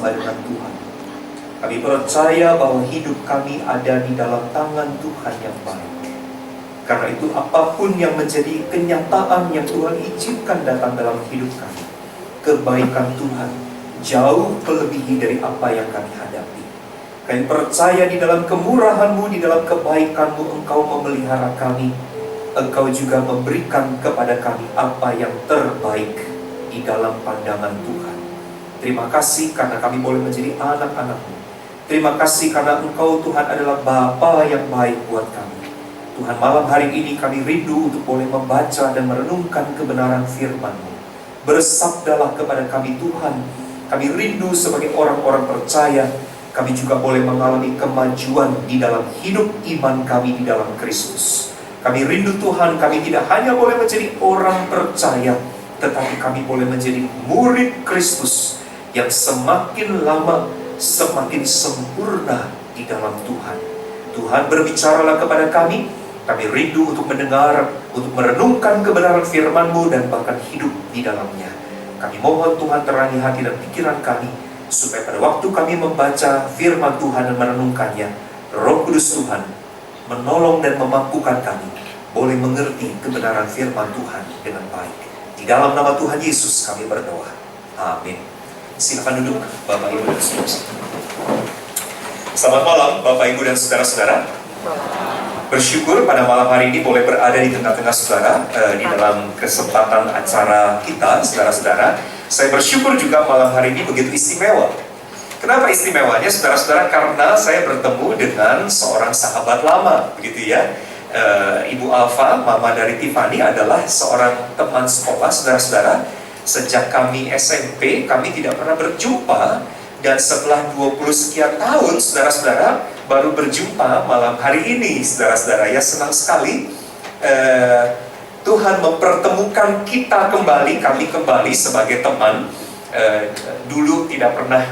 bersama dengan Tuhan. Kami percaya bahwa hidup kami ada di dalam tangan Tuhan yang baik. Karena itu apapun yang menjadi kenyataan yang Tuhan izinkan datang dalam hidup kami, kebaikan Tuhan jauh melebihi dari apa yang kami hadapi. Kami percaya di dalam kemurahan-Mu, di dalam kebaikan-Mu, Engkau memelihara kami. Engkau juga memberikan kepada kami apa yang terbaik di dalam pandangan Tuhan. Terima kasih karena kami boleh menjadi anak-anak-Mu. Terima kasih karena Engkau Tuhan adalah Bapa yang baik buat kami. Tuhan, malam hari ini kami rindu untuk boleh membaca dan merenungkan kebenaran firman-Mu. Bersabdalah kepada kami Tuhan. Kami rindu sebagai orang-orang percaya, kami juga boleh mengalami kemajuan di dalam hidup iman kami di dalam Kristus. Kami rindu Tuhan, kami tidak hanya boleh menjadi orang percaya, tetapi kami boleh menjadi murid Kristus yang semakin lama semakin sempurna di dalam Tuhan. Tuhan, berbicaralah kepada kami. Kami rindu untuk mendengar, untuk merenungkan kebenaran firman-Mu dan bahkan hidup di dalamnya. Kami mohon Tuhan terangi hati dan pikiran kami, supaya pada waktu kami membaca firman Tuhan dan merenungkannya, Roh Kudus Tuhan menolong dan memampukan kami boleh mengerti kebenaran firman Tuhan dengan baik. Di dalam nama Tuhan Yesus kami berdoa. Amin. Silakan duduk Bapak Ibu dan Saudara. Selamat malam Bapak Ibu dan saudara-saudara. Bersyukur pada malam hari ini boleh berada di tengah-tengah saudara di dalam kesempatan acara kita, saudara-saudara. Saya bersyukur juga malam hari ini begitu istimewa. Kenapa istimewanya, saudara-saudara? Karena saya bertemu dengan seorang sahabat lama, begitu ya. Ibu Alfa, mama dari Tiffany, adalah seorang teman sekolah, saudara-saudara. Sejak kami SMP, kami tidak pernah berjumpa. Dan setelah 20 sekian tahun, saudara-saudara, baru berjumpa malam hari ini, saudara-saudara. Ya, senang sekali Tuhan mempertemukan kita kembali, kami kembali sebagai teman. Dulu tidak pernah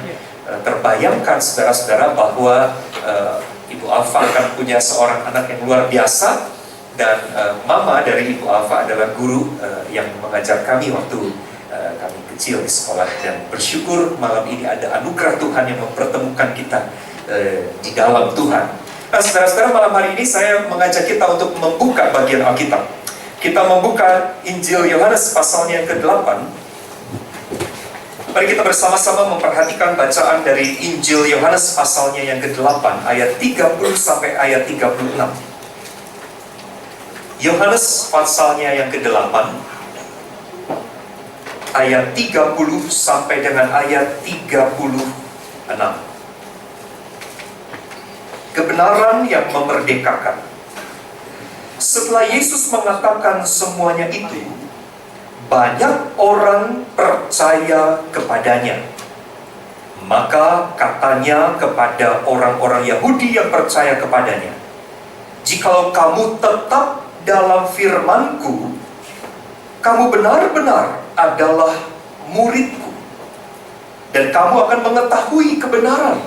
terbayangkan, saudara-saudara, bahwa Ibu Alfa akan punya seorang anak yang luar biasa. Dan mama dari Ibu Alfa adalah guru yang mengajar kami waktu kami kecil di sekolah. Dan bersyukur malam ini ada anugerah Tuhan yang mempertemukan kita di dalam Tuhan. Nah, saudara-saudara, malam hari ini saya mengajak kita untuk membuka bagian Alkitab. Kita membuka Injil Yohanes pasalnya yang ke-8. Mari kita bersama-sama memperhatikan bacaan dari Injil Yohanes pasalnya yang ke-8, ayat 30 sampai ayat 36. Yohanes pasalnya yang ke-8, ayat 30 sampai dengan ayat 36. Kebenaran yang memerdekakan. Setelah Yesus mengatakan semuanya itu, banyak orang percaya kepadanya. Maka katanya kepada orang-orang Yahudi yang percaya kepadanya, "Jikalau kamu tetap dalam firman-Ku, kamu benar-benar adalah murid-Ku, dan kamu akan mengetahui kebenaran,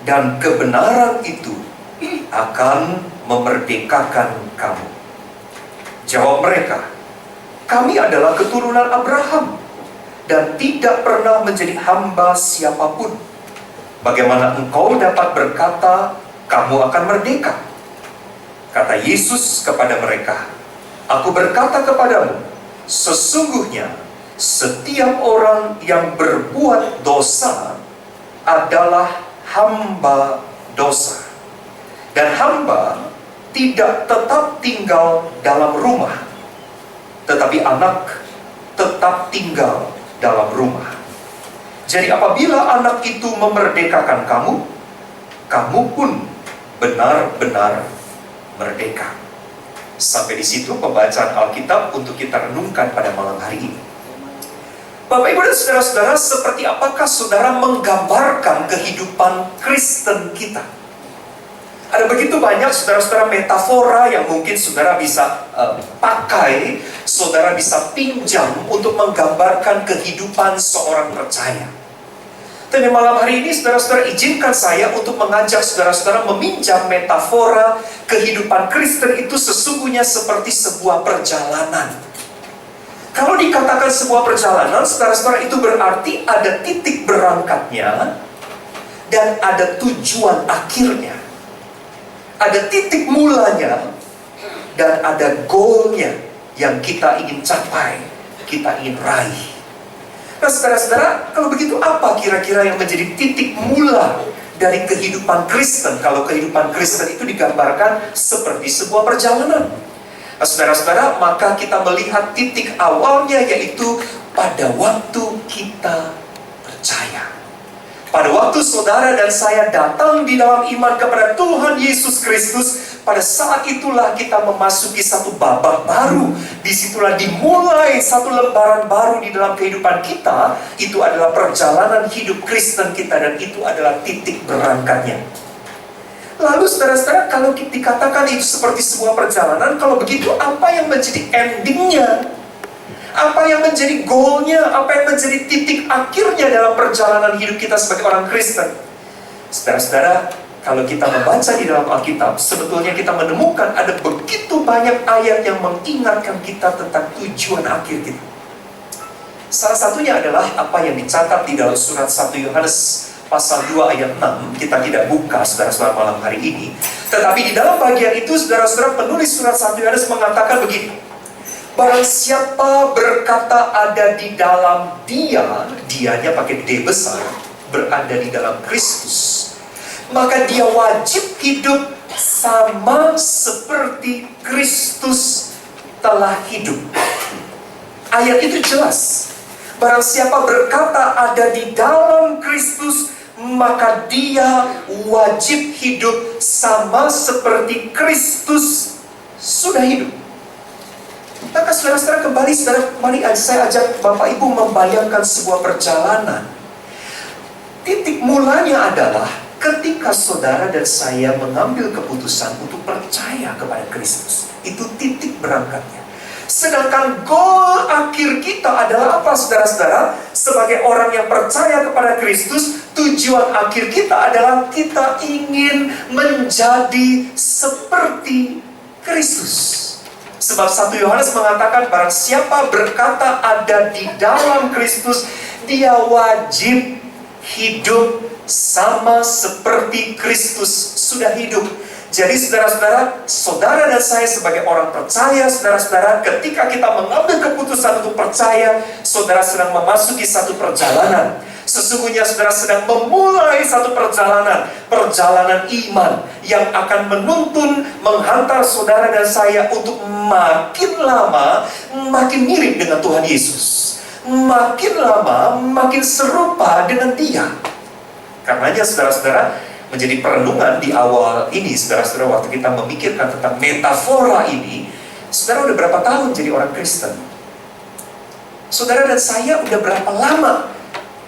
dan kebenaran itu akan memerdekakan kamu." Jawab mereka, "Kami adalah keturunan Abraham dan tidak pernah menjadi hamba siapapun. Bagaimana engkau dapat berkata, kamu akan merdeka?" Kata Yesus kepada mereka, "Aku berkata kepadamu, sesungguhnya setiap orang yang berbuat dosa adalah hamba dosa. Dan hamba tidak tetap tinggal dalam rumah, tetapi anak tetap tinggal dalam rumah. Jadi apabila anak itu memerdekakan kamu, kamu pun benar-benar merdeka." Sampai di situ pembacaan Alkitab untuk kita renungkan pada malam hari ini. Bapak, Ibu, dan saudara-saudara, seperti apakah saudara menggambarkan kehidupan Kristen kita? Ada begitu banyak, saudara-saudara, metafora yang mungkin saudara bisa pakai, saudara bisa pinjam untuk menggambarkan kehidupan seorang percaya. Tapi malam hari ini, saudara-saudara, izinkan saya untuk mengajak saudara-saudara meminjam metafora kehidupan Kristen itu sesungguhnya seperti sebuah perjalanan. Kalau dikatakan sebuah perjalanan, saudara-saudara, itu berarti ada titik berangkatnya dan ada tujuan akhirnya. Ada titik mulanya dan ada goalnya yang kita ingin capai, kita ingin raih. Nah, saudara-saudara, kalau begitu apa kira-kira yang menjadi titik mula dari kehidupan Kristen? Kalau kehidupan Kristen itu digambarkan seperti sebuah perjalanan. Nah, saudara-saudara, maka kita melihat titik awalnya, yaitu pada waktu kita percaya. Pada waktu saudara dan saya datang di dalam iman kepada Tuhan Yesus Kristus, pada saat itulah kita memasuki satu babak baru. Disitulah dimulai satu lembaran baru di dalam kehidupan kita. Itu adalah perjalanan hidup Kristen kita, dan itu adalah titik berangkatnya. Lalu saudara-saudara, kalau dikatakan itu seperti sebuah perjalanan, kalau begitu apa yang menjadi endingnya? Apa yang menjadi goalnya? Apa yang menjadi titik akhirnya dalam perjalanan hidup kita sebagai orang Kristen? Saudara-saudara, kalau kita membaca di dalam Alkitab, sebetulnya kita menemukan ada begitu banyak ayat yang mengingatkan kita tentang tujuan akhir kita. Salah satunya adalah apa yang dicatat di dalam surat 1 Yohanes pasal 2 ayat 6. Kita tidak buka, saudara-saudara, malam hari ini. Tetapi di dalam bagian itu, saudara-saudara, penulis surat 1 Yohanes mengatakan begini: barang siapa berkata ada di dalam dia, dianya pakai D besar, berada di dalam Kristus, maka dia wajib hidup sama seperti Kristus telah hidup. Ayat itu jelas. Barang siapa berkata ada di dalam Kristus, maka dia wajib hidup sama seperti Kristus sudah hidup. Maka saudara-saudara, kembali mari saya ajak Bapak Ibu membayangkan sebuah perjalanan. Titik mulanya adalah ketika saudara dan saya mengambil keputusan untuk percaya kepada Kristus. Itu titik berangkatnya. Sedangkan goal akhir kita adalah apa, saudara-saudara? Sebagai orang yang percaya kepada Kristus, tujuan akhir kita adalah kita ingin menjadi seperti Kristus. Sebab 1 Yohanes mengatakan barang siapa berkata ada di dalam Kristus, dia wajib hidup sama seperti Kristus sudah hidup. Jadi saudara-saudara, saudara dan saya sebagai orang percaya, saudara-saudara, ketika kita mengambil keputusan untuk percaya, saudara sedang memasuki satu perjalanan. Sesungguhnya saudara sedang memulai satu perjalanan iman yang akan menuntun, menghantar saudara dan saya untuk makin lama makin mirip dengan Tuhan Yesus, makin lama makin serupa dengan Dia. Karenanya saudara-saudara, menjadi perenungan di awal ini, saudara-saudara, waktu kita memikirkan tentang metafora ini, saudara udah berapa tahun jadi orang Kristen? Saudara dan saya udah berapa lama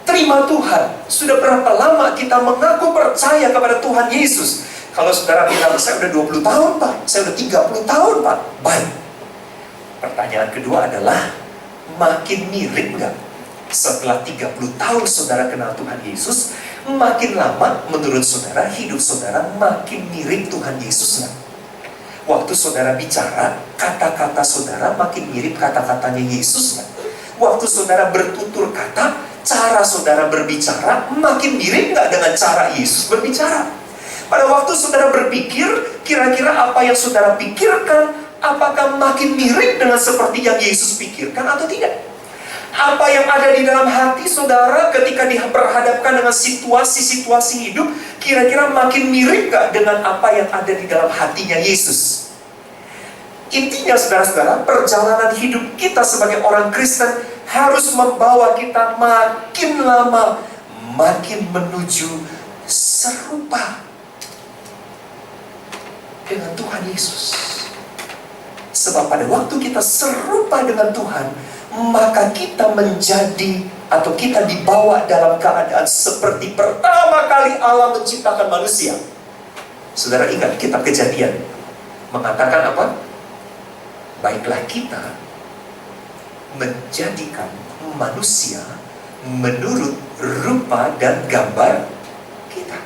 terima Tuhan? Sudah berapa lama kita mengaku percaya kepada Tuhan Yesus? Kalau saudara bilang, saya udah 20 tahun Pak, saya udah 30 tahun Pak. Baik. Pertanyaan kedua adalah, makin mirip nggak? Setelah 30 tahun saudara kenal Tuhan Yesus, makin lama menurut saudara, hidup saudara makin mirip Tuhan Yesus nggak? Waktu saudara bicara, kata-kata saudara makin mirip kata-katanya Yesus nggak? Waktu saudara bertutur kata, cara saudara berbicara makin mirip nggak dengan cara Yesus berbicara? Pada waktu saudara berpikir, kira-kira apa yang saudara pikirkan, apakah makin mirip dengan seperti yang Yesus pikirkan atau tidak? Apa yang ada di dalam hati saudara ketika diperhadapkan dengan situasi-situasi hidup, kira-kira makin mirip nggak dengan apa yang ada di dalam hatinya Yesus? Intinya saudara-saudara, perjalanan hidup kita sebagai orang Kristen harus membawa kita makin lama makin menuju serupa dengan Tuhan Yesus. Sebab pada waktu kita serupa dengan Tuhan, maka kita menjadi atau kita dibawa dalam keadaan seperti pertama kali Allah menciptakan manusia. Saudara ingat kitab Kejadian mengatakan apa? Baiklah kita menjadikan manusia menurut rupa dan gambar kita.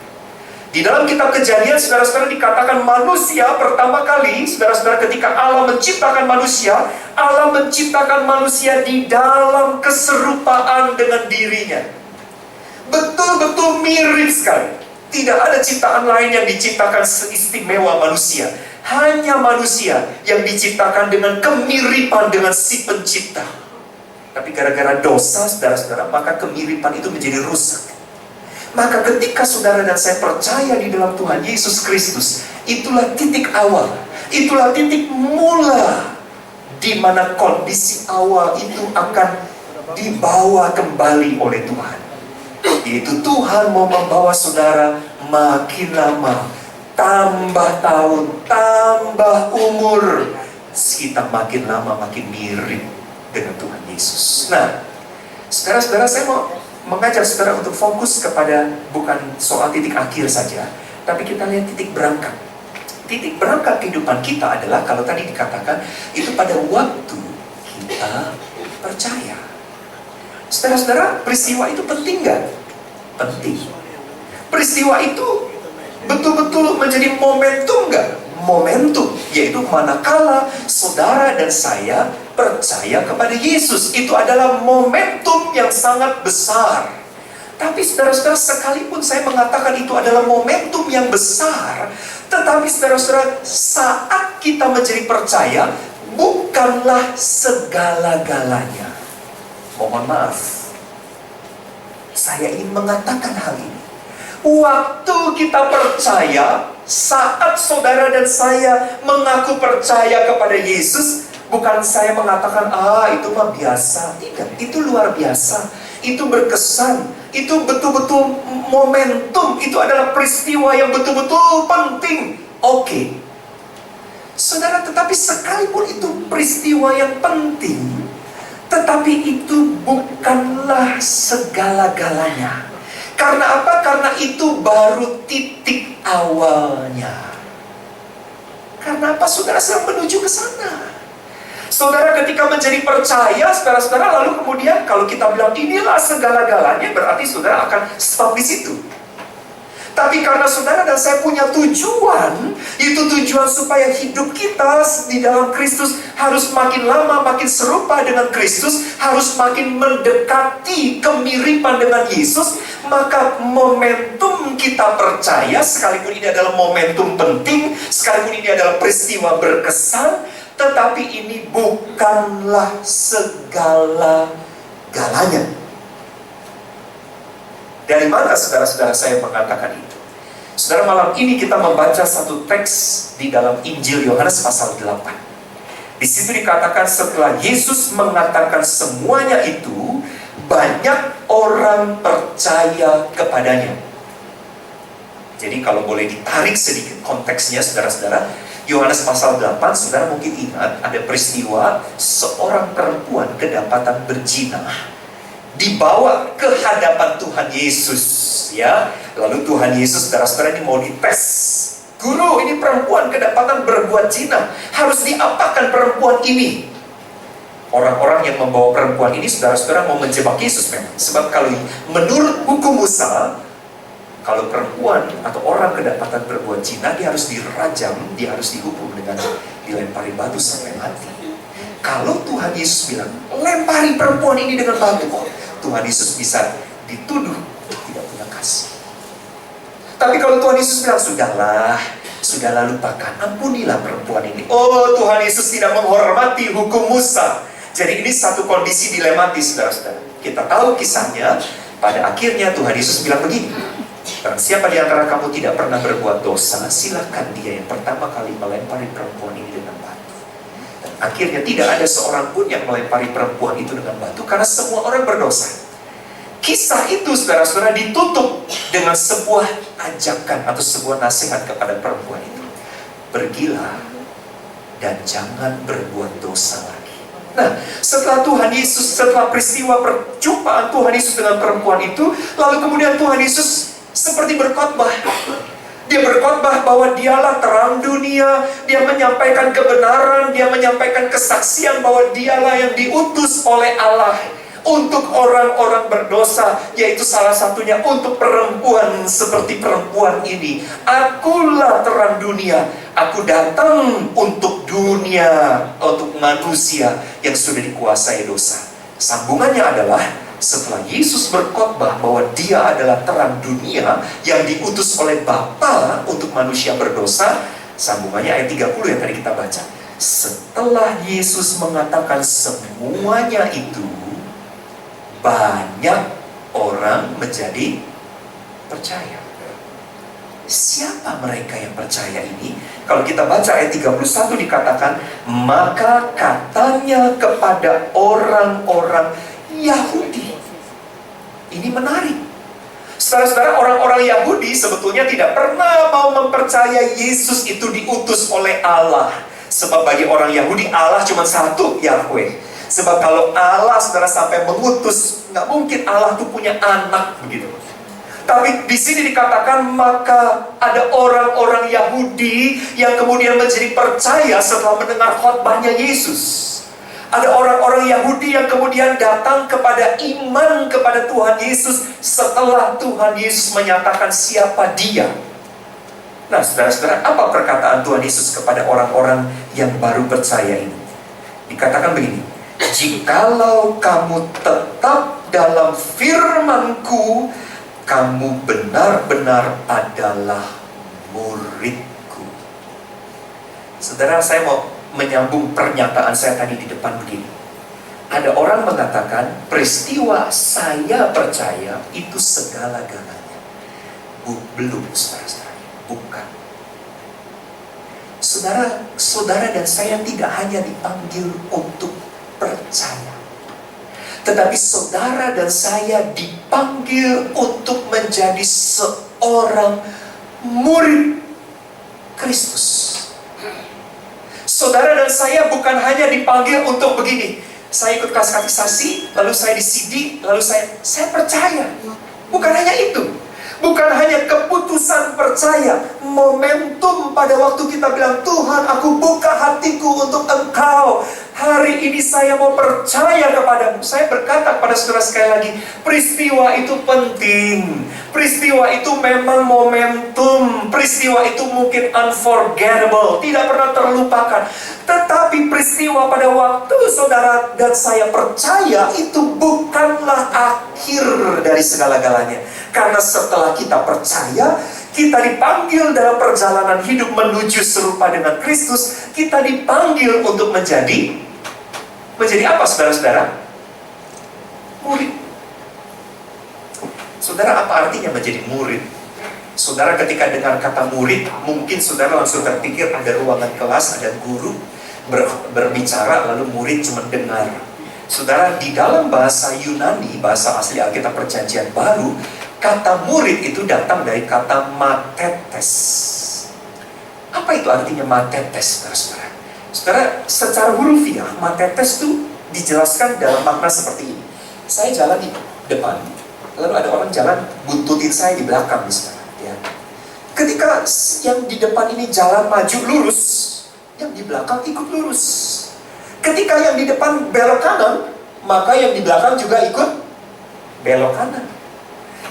Di dalam kitab Kejadian, saudara-saudara, dikatakan manusia pertama kali, saudara-saudara, ketika Allah menciptakan manusia di dalam keserupaan dengan dirinya. Betul-betul mirip sekali. Tidak ada ciptaan lain yang diciptakan seistimewa manusia. Hanya manusia yang diciptakan dengan kemiripan dengan si pencipta. Tapi gara-gara dosa, saudara-saudara, maka kemiripan itu menjadi rusak. Maka ketika saudara dan saya percaya di dalam Tuhan Yesus Kristus, itulah titik awal, itulah titik mula di mana kondisi awal itu akan dibawa kembali oleh Tuhan. Yaitu Tuhan mau membawa saudara makin lama, tambah tahun, tambah umur, kita makin lama makin mirip dengan Tuhan Yesus. Nah, saudara-saudara, saya mau mengajak saudara untuk fokus kepada bukan soal titik akhir saja, tapi kita lihat titik berangkat. Titik berangkat kehidupan kita adalah, kalau tadi dikatakan, itu pada waktu kita percaya. Saudara-saudara, peristiwa itu penting nggak? Penting. Peristiwa itu betul-betul menjadi momentum nggak? Momentum, yaitu manakala saudara dan saya percaya kepada Yesus. Itu adalah momentum yang sangat besar. Tapi saudara-saudara, sekalipun saya mengatakan itu adalah momentum yang besar, tetapi saudara-saudara, saat kita menjadi percaya, bukanlah segala-galanya. Mohon maaf, saya ingin mengatakan hal ini. Waktu kita percaya, saat saudara dan saya mengaku percaya kepada Yesus, bukan saya mengatakan, itu mah biasa. Tidak, itu luar biasa. Itu berkesan. Itu betul-betul momentum. Itu adalah peristiwa yang betul-betul penting. Oke. Saudara, tetapi sekalipun itu peristiwa yang penting, tetapi itu bukanlah segala-galanya. Karena apa? Karena itu baru titik awalnya. Karena apa? Saudara sedang menuju ke sana. Saudara ketika menjadi percaya, saudara-saudara, lalu kemudian kalau kita bilang inilah segala-galanya, berarti saudara akan stop di situ. Tapi karena saudara dan saya punya tujuan, itu tujuan supaya hidup kita di dalam Kristus harus makin lama makin serupa dengan Kristus, harus makin mendekati kemiripan dengan Yesus. Maka momentum kita percaya, sekalipun ini adalah momentum penting, sekalipun ini adalah peristiwa berkesan, tetapi ini bukanlah segala-galanya. Dari mana saudara-saudara saya mengatakan itu? Saudara, malam ini kita membaca satu teks di dalam Injil Yohanes pasal 8. Di situ dikatakan setelah Yesus mengatakan semuanya itu, banyak orang percaya kepadanya. Jadi kalau boleh ditarik sedikit konteksnya, saudara-saudara, Yohanes pasal 8, saudara mungkin ingat ada peristiwa seorang perempuan kedapatan berzina, dibawa ke hadapan Tuhan Yesus, ya. Lalu Tuhan Yesus, saudara-saudara, ini mau dites. Guru, ini perempuan kedapatan berbuat zina. Harus diapakan perempuan ini? Orang-orang yang membawa perempuan ini, saudara-saudara, mau menjebak Yesus memang. Sebab kalau menurut hukum Musa, kalau perempuan atau orang kedapatan berbuat zina, dia harus dirajam, dia harus dihukum dengan dilempari batu sampai mati. Kalau Tuhan Yesus bilang, lempari perempuan ini dengan batu, Tuhan Yesus bisa dituduh tidak punya kasih. Tapi kalau Tuhan Yesus bilang, sudahlah lupakan, ampunilah perempuan ini. Oh, Tuhan Yesus tidak menghormati hukum Musa. Jadi ini satu kondisi dilematis, saudara-saudara. Kita tahu kisahnya, pada akhirnya Tuhan Yesus bilang begini, barang siapa di antara kamu tidak pernah berbuat dosa, silakan dia yang pertama kali melempari perempuan ini dengan batu. Akhirnya tidak ada seorang pun yang melempari perempuan itu dengan batu, karena semua orang berdosa. Kisah itu, saudara-saudara, ditutup dengan sebuah ajakan atau sebuah nasihat kepada perempuan itu. Pergilah dan jangan berbuat dosa lagi. Nah, setelah Tuhan Yesus, setelah peristiwa perjumpaan Tuhan Yesus dengan perempuan itu, lalu kemudian Tuhan Yesus seperti berkhotbah. Dia berkhotbah bahwa dialah terang dunia. Dia menyampaikan kebenaran. Dia menyampaikan kesaksian bahwa dialah yang diutus oleh Allah untuk orang-orang berdosa, yaitu salah satunya untuk perempuan seperti perempuan ini. Akulah terang dunia. Aku datang untuk dunia, untuk manusia yang sudah dikuasai dosa. Sambungannya adalah setelah Yesus berkhotbah bahwa dia adalah terang dunia yang diutus oleh Bapa untuk manusia berdosa. Sambungannya ayat 30 yang tadi kita baca. Setelah Yesus mengatakan semuanya itu, banyak orang menjadi percaya. Siapa mereka yang percaya ini? Kalau kita baca ayat 31 dikatakan, maka katanya kepada orang-orang Yahudi. Ini menarik. Saudara-saudara, orang-orang Yahudi sebetulnya tidak pernah mau mempercayai Yesus itu diutus oleh Allah. Sebab bagi orang Yahudi Allah cuma satu, Yahweh. Sebab kalau Allah, saudara, sampai mengutus, nggak mungkin Allah itu punya anak begitu. Tapi di sini dikatakan maka ada orang-orang Yahudi yang kemudian menjadi percaya setelah mendengar khotbahnya Yesus. Ada orang-orang Yahudi yang kemudian datang kepada iman kepada Tuhan Yesus setelah Tuhan Yesus menyatakan siapa dia. Nah, saudara-saudara, apa perkataan Tuhan Yesus kepada orang-orang yang baru percaya ini? Dikatakan begini, jikalau kamu tetap dalam firman-Ku, kamu benar-benar adalah murid-Ku. Saudara, saya mau menyambung pernyataan saya tadi di depan begini. Ada orang mengatakan peristiwa saya percaya itu segala-galanya. Belum, saudara-saudara. Bukan. Saudara dan saya tidak hanya dipanggil untuk percaya, tetapi saudara dan saya dipanggil untuk menjadi seorang murid Kristus. Saudara dan saya bukan hanya dipanggil untuk begini, saya ikut kelas katekisasi, lalu saya disidik, lalu saya percaya. Bukan hanya itu. Bukan hanya keputusan percaya, momentum pada waktu kita bilang, Tuhan, aku buka hatiku untuk Engkau. Hari ini saya mau percaya kepadamu. Saya berkata kepada saudara sekali lagi, peristiwa itu penting. Peristiwa itu memang momentum. Peristiwa itu mungkin unforgettable, tidak pernah terlupakan. Tetapi peristiwa pada waktu saudara dan saya percaya itu bukanlah akhir dari segala-galanya. Karena setelah kita percaya, kita dipanggil dalam perjalanan hidup menuju serupa dengan Kristus. Kita dipanggil untuk menjadi apa, saudara-saudara? Murid. Saudara, apa artinya menjadi murid? Saudara ketika dengar kata murid, mungkin saudara langsung terpikir ada ruangan kelas, ada guru berbicara, lalu murid cuma dengar. Saudara, di dalam bahasa Yunani, bahasa asli Alkitab Perjanjian Baru, kata murid itu datang dari kata matetes. Apa itu artinya matetes, saudara-saudara? Saudara, secara hurufiah, matetes itu dijelaskan dalam makna seperti ini. Saya jalan di depan, lalu ada orang jalan buntutin saya di belakang, saudara. Ya. Ketika yang di depan ini jalan maju lurus, yang di belakang ikut lurus. Ketika yang di depan belok kanan, maka yang di belakang juga ikut belok kanan.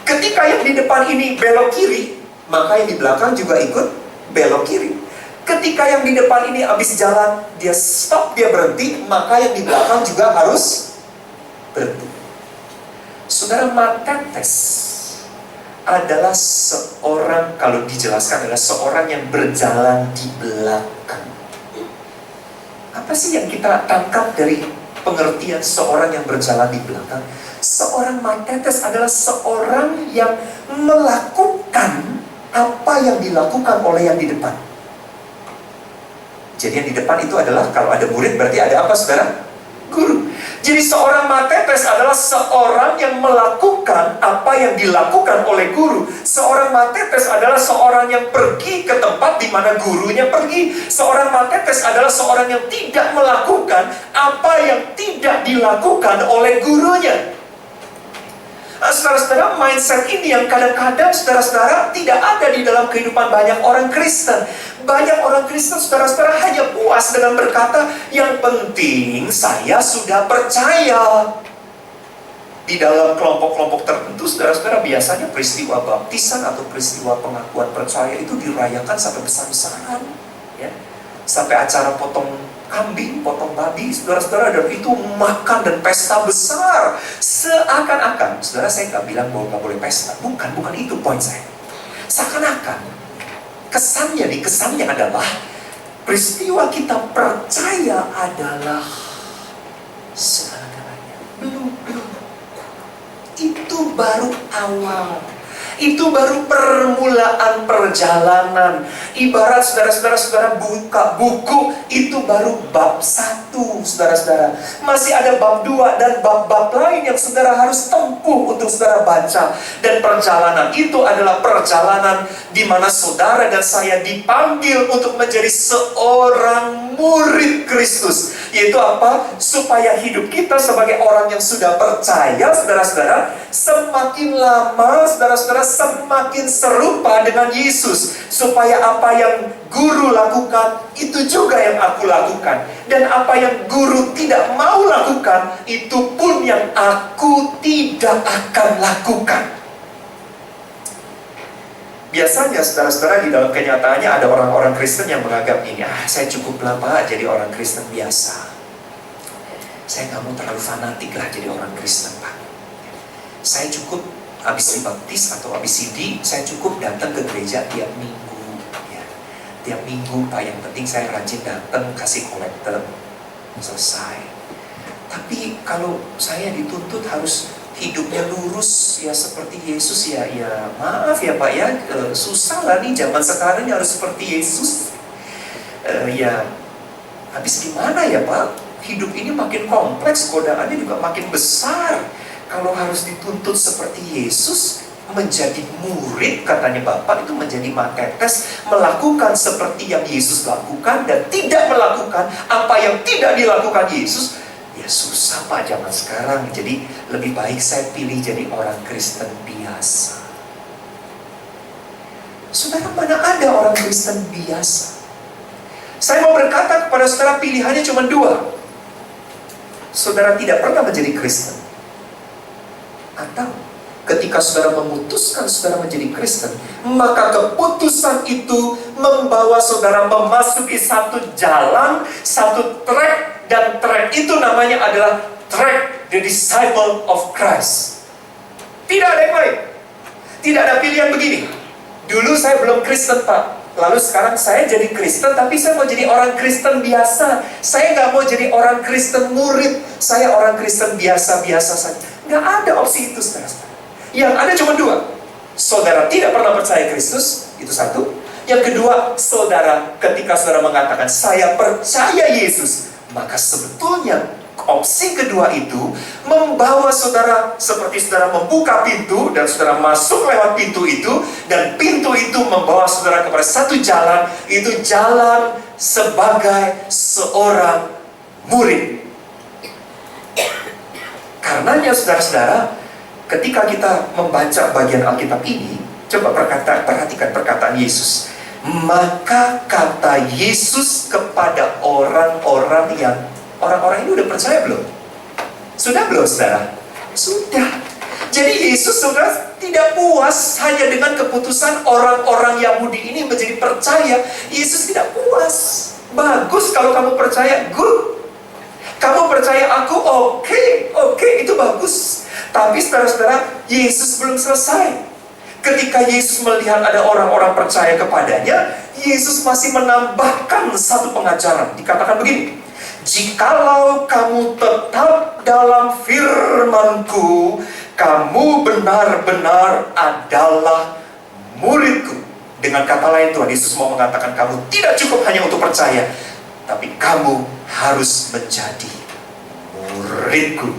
Ketika yang di depan ini belok kiri, maka yang di belakang juga ikut belok kiri. Ketika yang di depan ini habis jalan, dia stop, dia berhenti, maka yang di belakang juga harus berhenti. Saudara, matetes adalah seorang, kalau dijelaskan adalah seorang yang berjalan di belakang. Apa sih yang kita tangkap dari pengertian seorang yang berjalan di belakang? Seorang matetes adalah seorang yang melakukan apa yang dilakukan oleh yang di depan. Jadi yang di depan itu adalah, kalau ada murid berarti ada apa, saudara? Guru. Jadi seorang matetes adalah seorang yang melakukan apa yang dilakukan oleh guru. Seorang matetes adalah seorang yang pergi ke tempat di mana gurunya pergi. Seorang matetes adalah seorang yang tidak melakukan apa yang tidak dilakukan oleh gurunya. Saudara-saudara, mindset ini yang kadang-kadang saudara-saudara tidak ada di dalam kehidupan banyak orang Kristen. Banyak orang Kristen, saudara-saudara, hanya puas dengan berkata, yang penting saya sudah percaya. Di dalam kelompok-kelompok tertentu, saudara-saudara, biasanya peristiwa baptisan atau peristiwa pengakuan percaya itu dirayakan sampai besar-besaran, ya. Sampai acara potong kambing, potong babi, saudara-saudara, dan itu makan dan pesta besar. Seakan-akan, saudara, saya nggak bilang bahwa nggak boleh pesta. Bukan itu poin saya. Seakan-akan, kesannya adalah peristiwa kita percaya adalah segala-galanya. Belum. Itu baru awal. Itu baru permulaan perjalanan. Ibarat saudara-saudara buka buku, itu baru bab 1, saudara-saudara. Masih ada bab 2 dan bab-bab lain yang saudara harus tempuh untuk saudara baca. Dan perjalanan itu adalah perjalanan di mana saudara dan saya dipanggil untuk menjadi seorang murid Kristus. Yaitu apa? Supaya hidup kita sebagai orang yang sudah percaya, saudara-saudara, semakin lama, saudara-saudara, semakin serupa dengan Yesus. Supaya apa yang guru lakukan, itu juga yang aku lakukan. Dan apa yang guru tidak mau lakukan, itu pun yang aku tidak akan lakukan. Biasanya, saudara-saudara, di dalam kenyataannya ada orang-orang Kristen yang menganggap ini, saya cukuplah Pak jadi orang Kristen biasa. Saya nggak mau terlalu fanatik lah jadi orang Kristen Pak. Saya cukup habis dibaptis atau habis CD, saya cukup datang ke gereja tiap minggu. Ya. Tiap minggu Pak, yang penting saya rajin datang, kasih kolektor, selesai. Tapi kalau saya dituntut harus hidupnya lurus ya seperti Yesus, ya maaf ya Pak ya, susah lah nih zaman sekarang harus seperti Yesus. Ya habis gimana ya Pak, hidup ini makin kompleks, godaannya juga makin besar. Kalau harus dituntut seperti Yesus, menjadi murid katanya Bapak itu menjadi matetes, melakukan seperti yang Yesus lakukan dan tidak melakukan apa yang tidak dilakukan Yesus. Ya susah Pak zaman sekarang. Jadi lebih baik saya pilih jadi orang Kristen biasa. Saudara, mana ada orang Kristen biasa? Saya mau berkata kepada saudara, pilihannya cuma 2. Saudara tidak pernah menjadi Kristen, atau ketika saudara memutuskan saudara menjadi Kristen, maka keputusan itu membawa saudara memasuki satu jalan, satu track. Dan track itu namanya adalah track the disciple of Christ. Tidak ada yang lain. Tidak ada pilihan begini. Dulu saya belum Kristen Pak, lalu sekarang saya jadi Kristen, tapi saya mau jadi orang Kristen biasa. Saya nggak mau jadi orang Kristen murid. Saya orang Kristen biasa-biasa saja. Nggak ada opsi itu, saudara. Yang ada cuma 2. Saudara tidak pernah percaya Kristus, itu satu. Yang kedua, saudara ketika saudara mengatakan saya percaya Yesus, maka sebetulnya opsi kedua itu membawa saudara seperti saudara membuka pintu dan saudara masuk lewat pintu itu, dan pintu itu membawa saudara kepada satu jalan, itu jalan sebagai seorang murid. Karenanya saudara-saudara, ketika kita membaca bagian Alkitab ini, coba perhatikan perkataan Yesus. Maka kata Yesus kepada orang-orang ini udah percaya belum? Sudah belum saudara? Sudah. Jadi Yesus saudara tidak puas hanya dengan keputusan orang-orang Yahudi ini menjadi percaya. Yesus tidak puas. Bagus kalau kamu percaya, good. Kamu percaya aku, oke, itu bagus. Tapi saudara-saudara, Yesus belum selesai. Ketika Yesus melihat ada orang-orang percaya kepadanya, Yesus masih menambahkan satu pengajaran. Dikatakan begini, jikalau kamu tetap dalam firman-Ku, kamu benar-benar adalah murid-Ku. Dengan kata lain, Tuhan Yesus mau mengatakan kamu tidak cukup hanya untuk percaya, tapi kamu harus menjadi murid-Ku.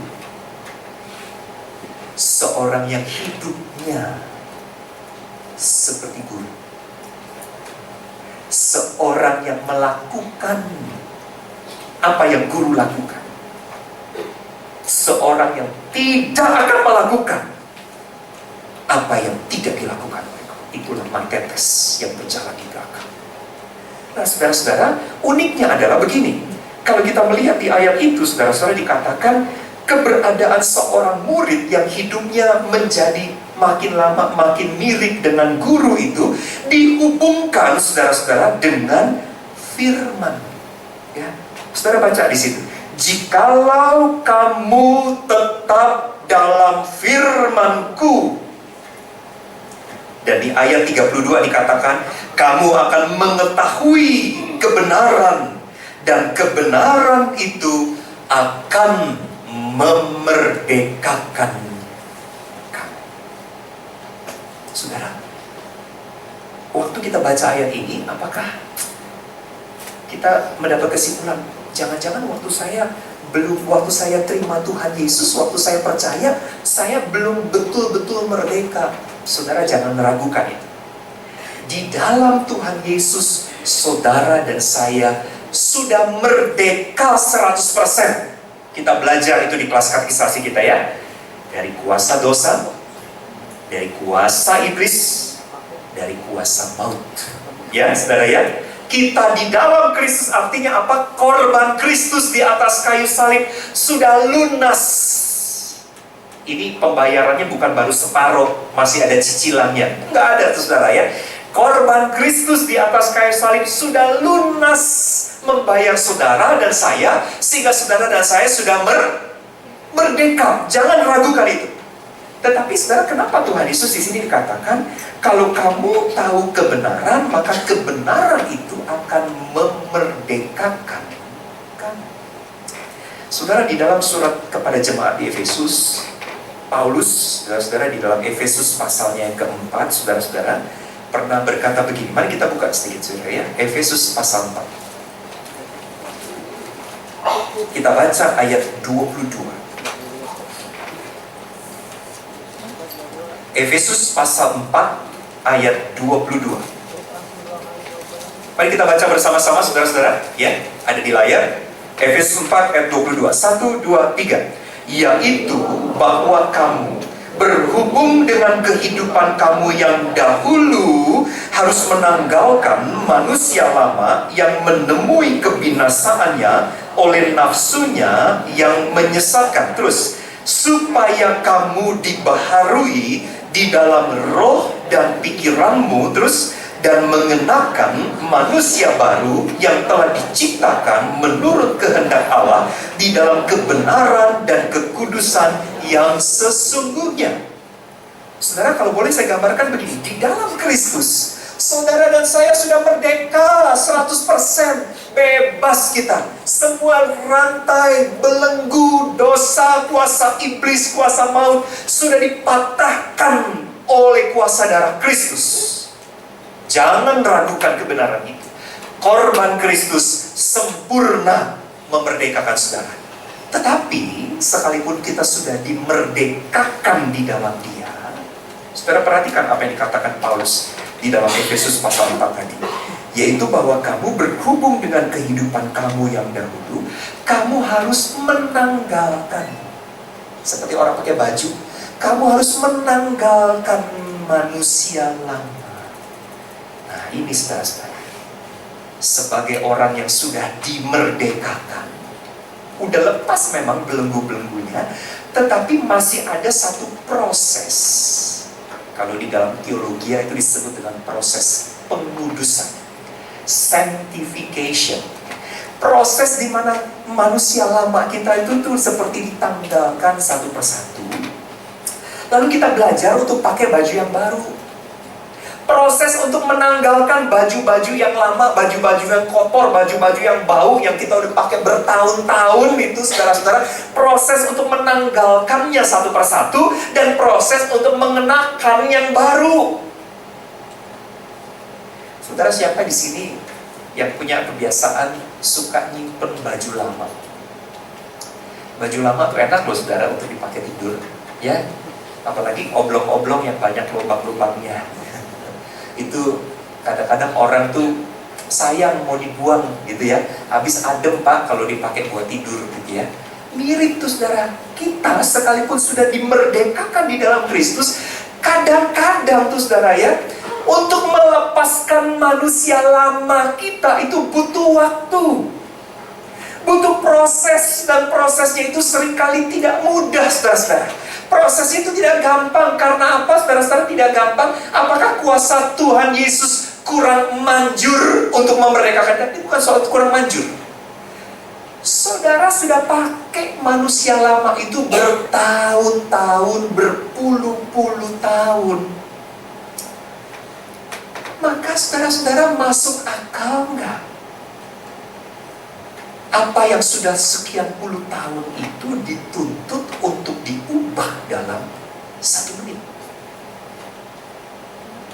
Seorang yang hidupnya seperti guru, seorang yang melakukan apa yang guru lakukan, seorang yang tidak akan melakukan apa yang tidak dilakukan oleh guru. Itulah matetes yang berjalan di belakang. Nah saudara-saudara, uniknya adalah begini. Kalau kita melihat di ayat itu, saudara-saudara, dikatakan keberadaan seorang murid yang hidupnya menjadi makin lama makin mirip dengan guru itu dihubungkan, saudara-saudara, dengan firman. Ya, saudara baca di situ. Jikalau kamu tetap dalam firman-Ku. Dan di ayat 32 dikatakan, kamu akan mengetahui kebenaran, dan kebenaran itu akan memerdekakan kamu. Saudara, waktu kita baca ayat ini, apakah kita mendapat kesimpulan, jangan-jangan waktu saya terima Tuhan Yesus, waktu saya percaya, saya belum betul-betul merdeka. Saudara, jangan meragukan itu. Di dalam Tuhan Yesus, saudara dan saya sudah merdeka 100%. Kita belajar itu di kelas katekisasi kita ya. Dari kuasa dosa, dari kuasa iblis, dari kuasa maut. Ya, saudara ya. Kita di dalam Kristus, artinya apa? Korban Kristus di atas kayu salib sudah lunas. Ini pembayarannya bukan baru separuh, masih ada cicilannya. Nggak ada, saudara ya. Korban Kristus di atas kayu salib sudah lunas membayar saudara dan saya, sehingga saudara dan saya sudah merdeka. Jangan ragukan itu. Tetapi saudara, kenapa Tuhan Yesus di sini dikatakan, kalau kamu tahu kebenaran, maka kebenaran itu akan memerdekakan kamu. Saudara, di dalam surat kepada jemaat di Efesus, Paulus, saudara-saudara, di dalam Efesus pasalnya yang keempat, saudara-saudara, pernah berkata begini. Mari kita buka sedikit, saudara ya. Efesus pasal 4. Kita baca ayat 22. Efesus pasal 4 ayat 22. Mari kita baca bersama-sama, saudara-saudara. Ya, ada di layar. Efesus 4 ayat 22. 1, 2, 3. Yaitu bahwa kamu berhubung dengan kehidupan kamu yang dahulu harus menanggalkan manusia lama yang menemui kebinasaannya oleh nafsunya yang menyesatkan. Terus, supaya kamu dibaharui di dalam roh dan pikiranmu, terus, dan mengenakan manusia baru yang telah diciptakan menurut kehendak Allah di dalam kebenaran dan kekudusan yang sesungguhnya. Saudara, kalau boleh saya gambarkan begini, di dalam Kristus, saudara dan saya sudah merdeka 100%, bebas kita. Semua rantai, belenggu, dosa, kuasa iblis, kuasa maut sudah dipatahkan oleh kuasa darah Kristus. Jangan ragukan kebenaran itu. Korban Kristus sempurna memerdekakan saudara. Tetapi sekalipun kita sudah dimerdekakan di dalam Dia, saudara perhatikan apa yang dikatakan Paulus di dalam Efesus pasal 4 tadi, yaitu bahwa kamu berhubung dengan kehidupan kamu yang dahulu, kamu harus menanggalkan. Seperti orang pakai baju, kamu harus menanggalkan manusia lama. Nah, ini saudara-saudara, sebagai orang yang sudah dimerdekakan, udah lepas memang belenggu-belenggunya, tetapi masih ada satu proses. Kalau di dalam teologi itu disebut dengan proses pengudusan, sanctification. Proses di mana manusia lama kita itu tuh seperti ditanggalkan satu persatu. Lalu kita belajar untuk pakai baju yang baru. Proses untuk menanggalkan baju-baju yang lama, baju-baju yang kotor, baju-baju yang bau, yang kita udah pakai bertahun-tahun itu, saudara-saudara. Proses untuk menanggalkannya satu persatu, dan proses untuk mengenakan yang baru. Saudara, siapa di sini yang punya kebiasaan suka nyimpen baju lama? Baju lama tuh enak loh, saudara, untuk dipakai tidur, ya. Apalagi oblong-oblong yang banyak lubang-lubangnya. Itu kadang-kadang orang tuh sayang mau dibuang gitu ya. Habis adem Pak kalau dipakai buat tidur gitu ya. Mirip tuh saudara, kita sekalipun sudah dimerdekakan di dalam Kristus, kadang-kadang tuh saudara ya, untuk melepaskan manusia lama kita itu butuh waktu. Butuh proses, dan prosesnya itu seringkali tidak mudah, saudara-saudara. Prosesnya itu tidak gampang. Karena apa, saudara-saudara? Tidak gampang. Apakah kuasa Tuhan Yesus kurang manjur untuk memerdekakan? Ini bukan soal kurang manjur. Saudara sudah pakai manusia lama itu bertahun-tahun, berpuluh-puluh tahun. Maka saudara-saudara, masuk akal nggak? Apa yang sudah sekian puluh tahun itu dituntut untuk diubah dalam 1 menit.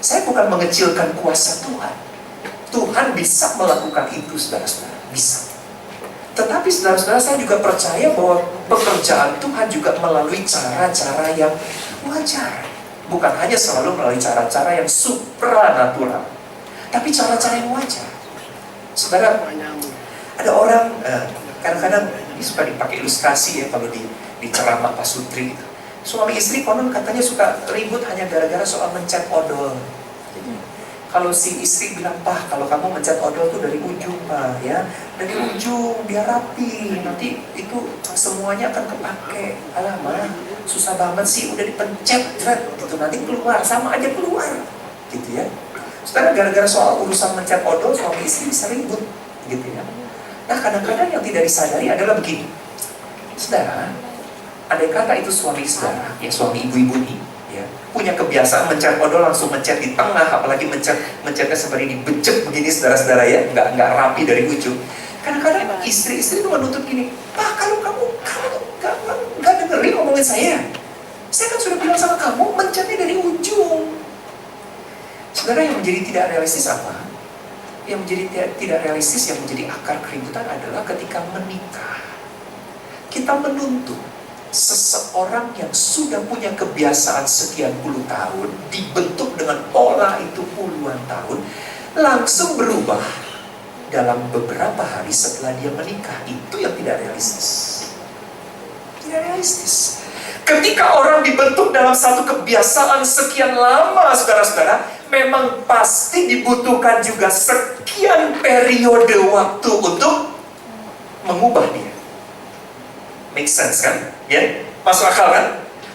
Saya bukan mengecilkan kuasa Tuhan. Tuhan bisa melakukan itu, saudara-saudara. Bisa. Tetapi saudara-saudara, saya juga percaya bahwa pekerjaan Tuhan juga melalui cara-cara yang wajar. Bukan hanya selalu melalui cara-cara yang supranatural, tapi cara-cara yang wajar. Saudara, ada orang kadang-kadang ini suka dipakai ilustrasi ya kalau di ceramah Pak Sutri itu. Suami istri konon katanya suka ribut hanya gara-gara soal mencet odol. Jadi kalau si istri bilang, "Pak, kalau kamu mencet odol tuh dari ujung, Pak, ya, dari ujung biar rapi. Nanti itu semuanya akan kepake." Alah, mah, susah banget sih, udah dipencet, gitu, nanti keluar, sama aja keluar, gitu ya. Saudara, gara-gara soal urusan mencet odol, suami istri bisa ribut, gitu ya. Nah, kadang-kadang yang tidak disadari adalah begini, saudara. Andai kata itu suami saudara, ya suami ibu-ibu nih, ya, punya kebiasaan mencet odol langsung mencet di tengah, apalagi mencetnya seperti dibecek begini, saudara-saudara ya, nggak rapi dari ujung. Kadang-kadang istri-istri itu menuntut gini, "Pak, kalau kamu nggak dengerin omongan saya kan sudah bilang sama kamu mencetnya dari ujung." Saudara, yang menjadi tidak realistis apa? Yang menjadi tidak realistis, yang menjadi akar keributan adalah ketika menikah, kita menuntut seseorang yang sudah punya kebiasaan sekian puluh tahun, dibentuk dengan pola itu puluhan tahun, langsung berubah dalam beberapa hari setelah dia menikah. Itu yang tidak realistis. Tidak realistis. Ketika orang dibentuk dalam satu kebiasaan sekian lama, saudara-saudara, memang pasti dibutuhkan juga sekian periode waktu untuk mengubah dia. Make sense kan? Ya, masuk akal kan?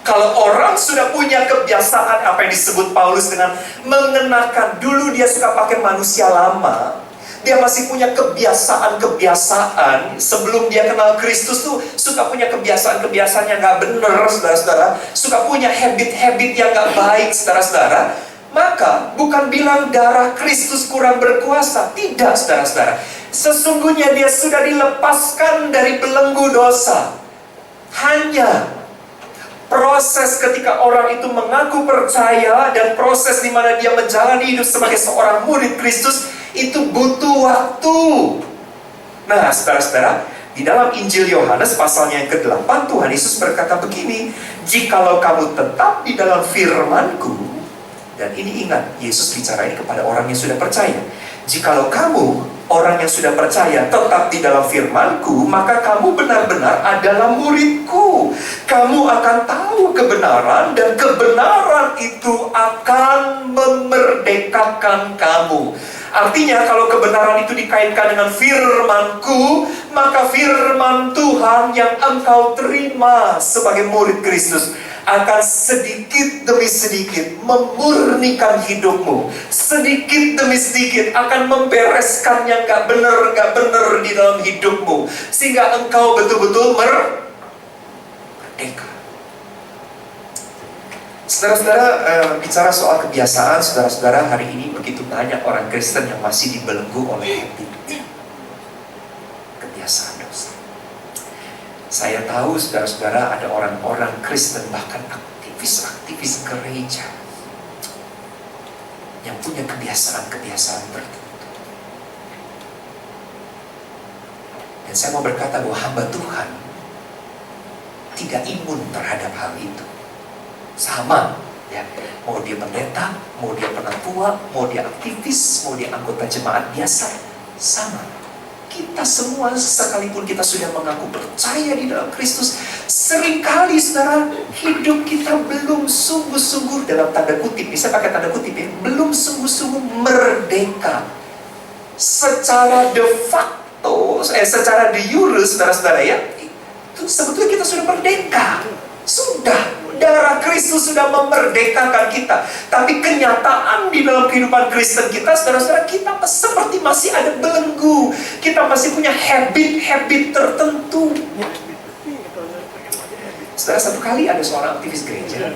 Kalau orang sudah punya kebiasaan, apa yang disebut Paulus dengan mengenakan, dulu dia suka pakai manusia lama, dia masih punya kebiasaan-kebiasaan sebelum dia kenal Kristus tuh, suka punya kebiasaan-kebiasaan yang gak bener, saudara-saudara, suka punya habit-habit yang gak baik, saudara-saudara. Maka bukan bilang darah Kristus kurang berkuasa, tidak, saudara-saudara. Sesungguhnya dia sudah dilepaskan dari belenggu dosa. Hanya proses ketika orang itu mengaku percaya dan proses di mana dia menjalani hidup sebagai seorang murid Kristus itu butuh waktu. Nah, saudara-saudara, di dalam Injil Yohanes pasalnya yang ke-8, Tuhan Yesus berkata begini, "Jikalau kamu tetap di dalam firman-Ku," dan ini ingat, Yesus bicara ini kepada orang yang sudah percaya, "Jikalau kamu, orang yang sudah percaya, tetap di dalam firman-Ku, maka kamu benar-benar adalah murid-Ku. Kamu akan tahu kebenaran, dan kebenaran itu akan memerdekakan kamu." Artinya, kalau kebenaran itu dikaitkan dengan firman-Ku, maka firman Tuhan yang engkau terima sebagai murid Kristus akan sedikit demi sedikit memurnikan hidupmu. Sedikit demi sedikit akan membereskan yang gak benar di dalam hidupmu, sehingga engkau betul-betul merdeka. Saudara-saudara, bicara soal kebiasaan, saudara-saudara, hari ini begitu banyak orang Kristen yang masih dibelenggu oleh habit, kebiasaan dosa. Saya tahu, saudara-saudara, ada orang-orang Kristen, bahkan aktivis-aktivis gereja yang punya kebiasaan-kebiasaan tertentu. Dan saya mau berkata bahwa hamba Tuhan tidak imun terhadap hal itu. Sama, ya. Mau dia pendeta, mau dia penatua, mau dia aktivis, mau dia anggota jemaat biasa, sama. Kita semua, sekalipun kita sudah mengaku percaya di dalam Kristus, seringkali, saudara, hidup kita belum sungguh-sungguh, dalam tanda kutip, bisa pakai tanda kutip ya, belum sungguh-sungguh merdeka. Secara de facto, secara de jure, saudara-saudara ya, itu sebetulnya kita sudah merdeka. Sudah, darah Kristus sudah memerdekakan kita. Tapi kenyataan di dalam kehidupan Kristen kita, saudara-saudara, kita seperti masih ada belenggu. Kita masih punya habit-habit tertentu. Saudara, satu kali ada seorang aktivis gereja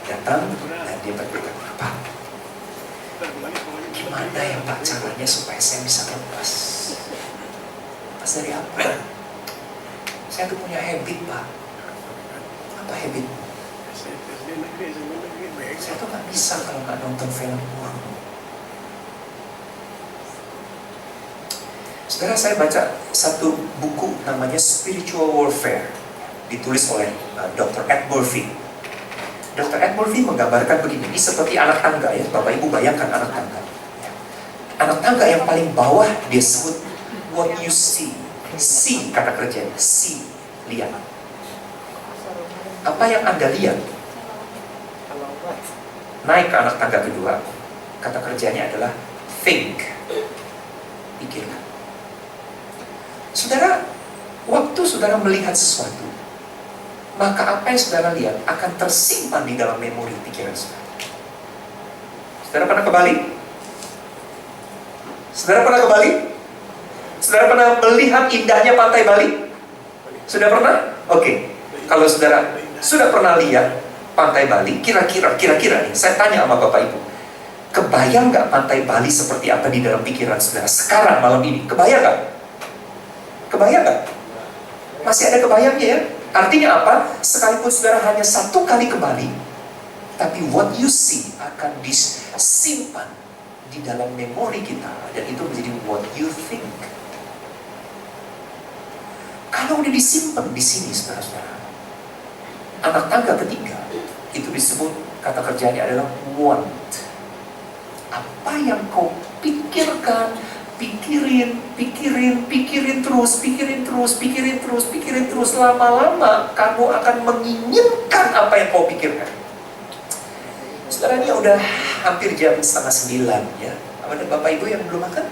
datang dan dia berkata, "Pak, gimana ya Pak caranya supaya saya bisa lepas?" "Lepas dari apa?" "Saya tuh punya habit Pak." "Apa habit?" "Saya tuh gak bisa kalau gak nonton film porno." Saudara, saya baca satu buku namanya Spiritual Warfare, ditulis oleh Dr. Ed Murphy. Dr. Ed Murphy menggambarkan begini, ini seperti anak tangga ya, Bapak Ibu bayangkan anak tangga. Anak tangga yang paling bawah dia sebut what you see. See kata kerja, see, lihat. Apa yang Anda lihat? Naik ke anak tangga kedua, kata kerjanya adalah think, pikirkan. Saudara, waktu saudara melihat sesuatu, maka apa yang saudara lihat akan tersimpan di dalam memori pikiran saudara. Saudara pernah ke Bali? Saudara pernah ke Bali? Saudara pernah melihat indahnya pantai Bali? Sudah pernah? Oke. Kalau saudara sudah pernah lihat pantai Bali, kira-kira nih, saya tanya sama Bapak Ibu, kebayang nggak pantai Bali seperti apa di dalam pikiran saudara sekarang malam ini? Kebayang nggak? Kebayang nggak? Masih ada kebayangnya ya? Artinya apa? Sekalipun saudara hanya satu kali ke Bali, tapi what you see akan disimpan di dalam memori kita, dan itu menjadi what you think. Kalau udah disimpan di sini, saudara-saudara, anak tangga ketiga itu disebut, kata kerjanya adalah want. Apa yang kau pikirkan, pikirin terus, lama-lama kamu akan menginginkan apa yang kau pikirkan. Saudara, ini udah hampir jam 8:30 ya. Ada Bapak Ibu yang belum makan?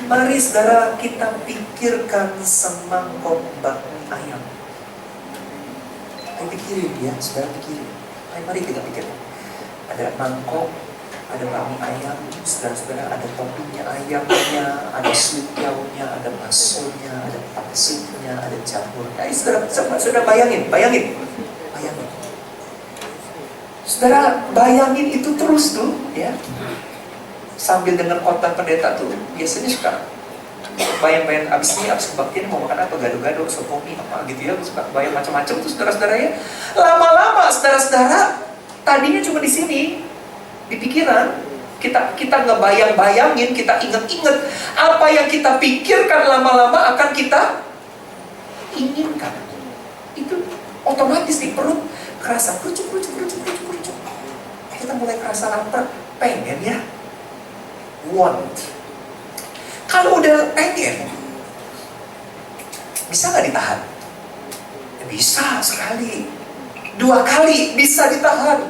Mari saudara kita pikirkan semangkok bakmi ayam. Ayo pikirin ya, saudara pikirin. Ayo mari kita pikirkan. Ada mangkok, ada bakmi ayam, saudara-saudara, ada toppingnya ayamnya, ada sutiaunya, ada baksonya, ada pangsitnya, ada jamurnya. Ayo saudara bayangin. Saudara bayangin itu terus tuh ya. Sambil dengar khotbah pendeta tuh biasanya suka bayang-bayang abis kebaktian mau makan apa, gado-gado, sopomi apa gitu ya, suka bayang macam-macam tuh saudara-saudara ya. Lama-lama saudara-saudara tadinya cuma di sini, di pikiran kita ngebayang-bayangin, kita inget-inget apa yang kita pikirkan, lama-lama akan kita inginkan. Itu otomatis di perut kerasa kerucuk. Kita mulai kerasa lapar, pengen ya, want. Kalau udah pengen, bisa nggak ditahan? Bisa sekali, 2 kali bisa ditahan,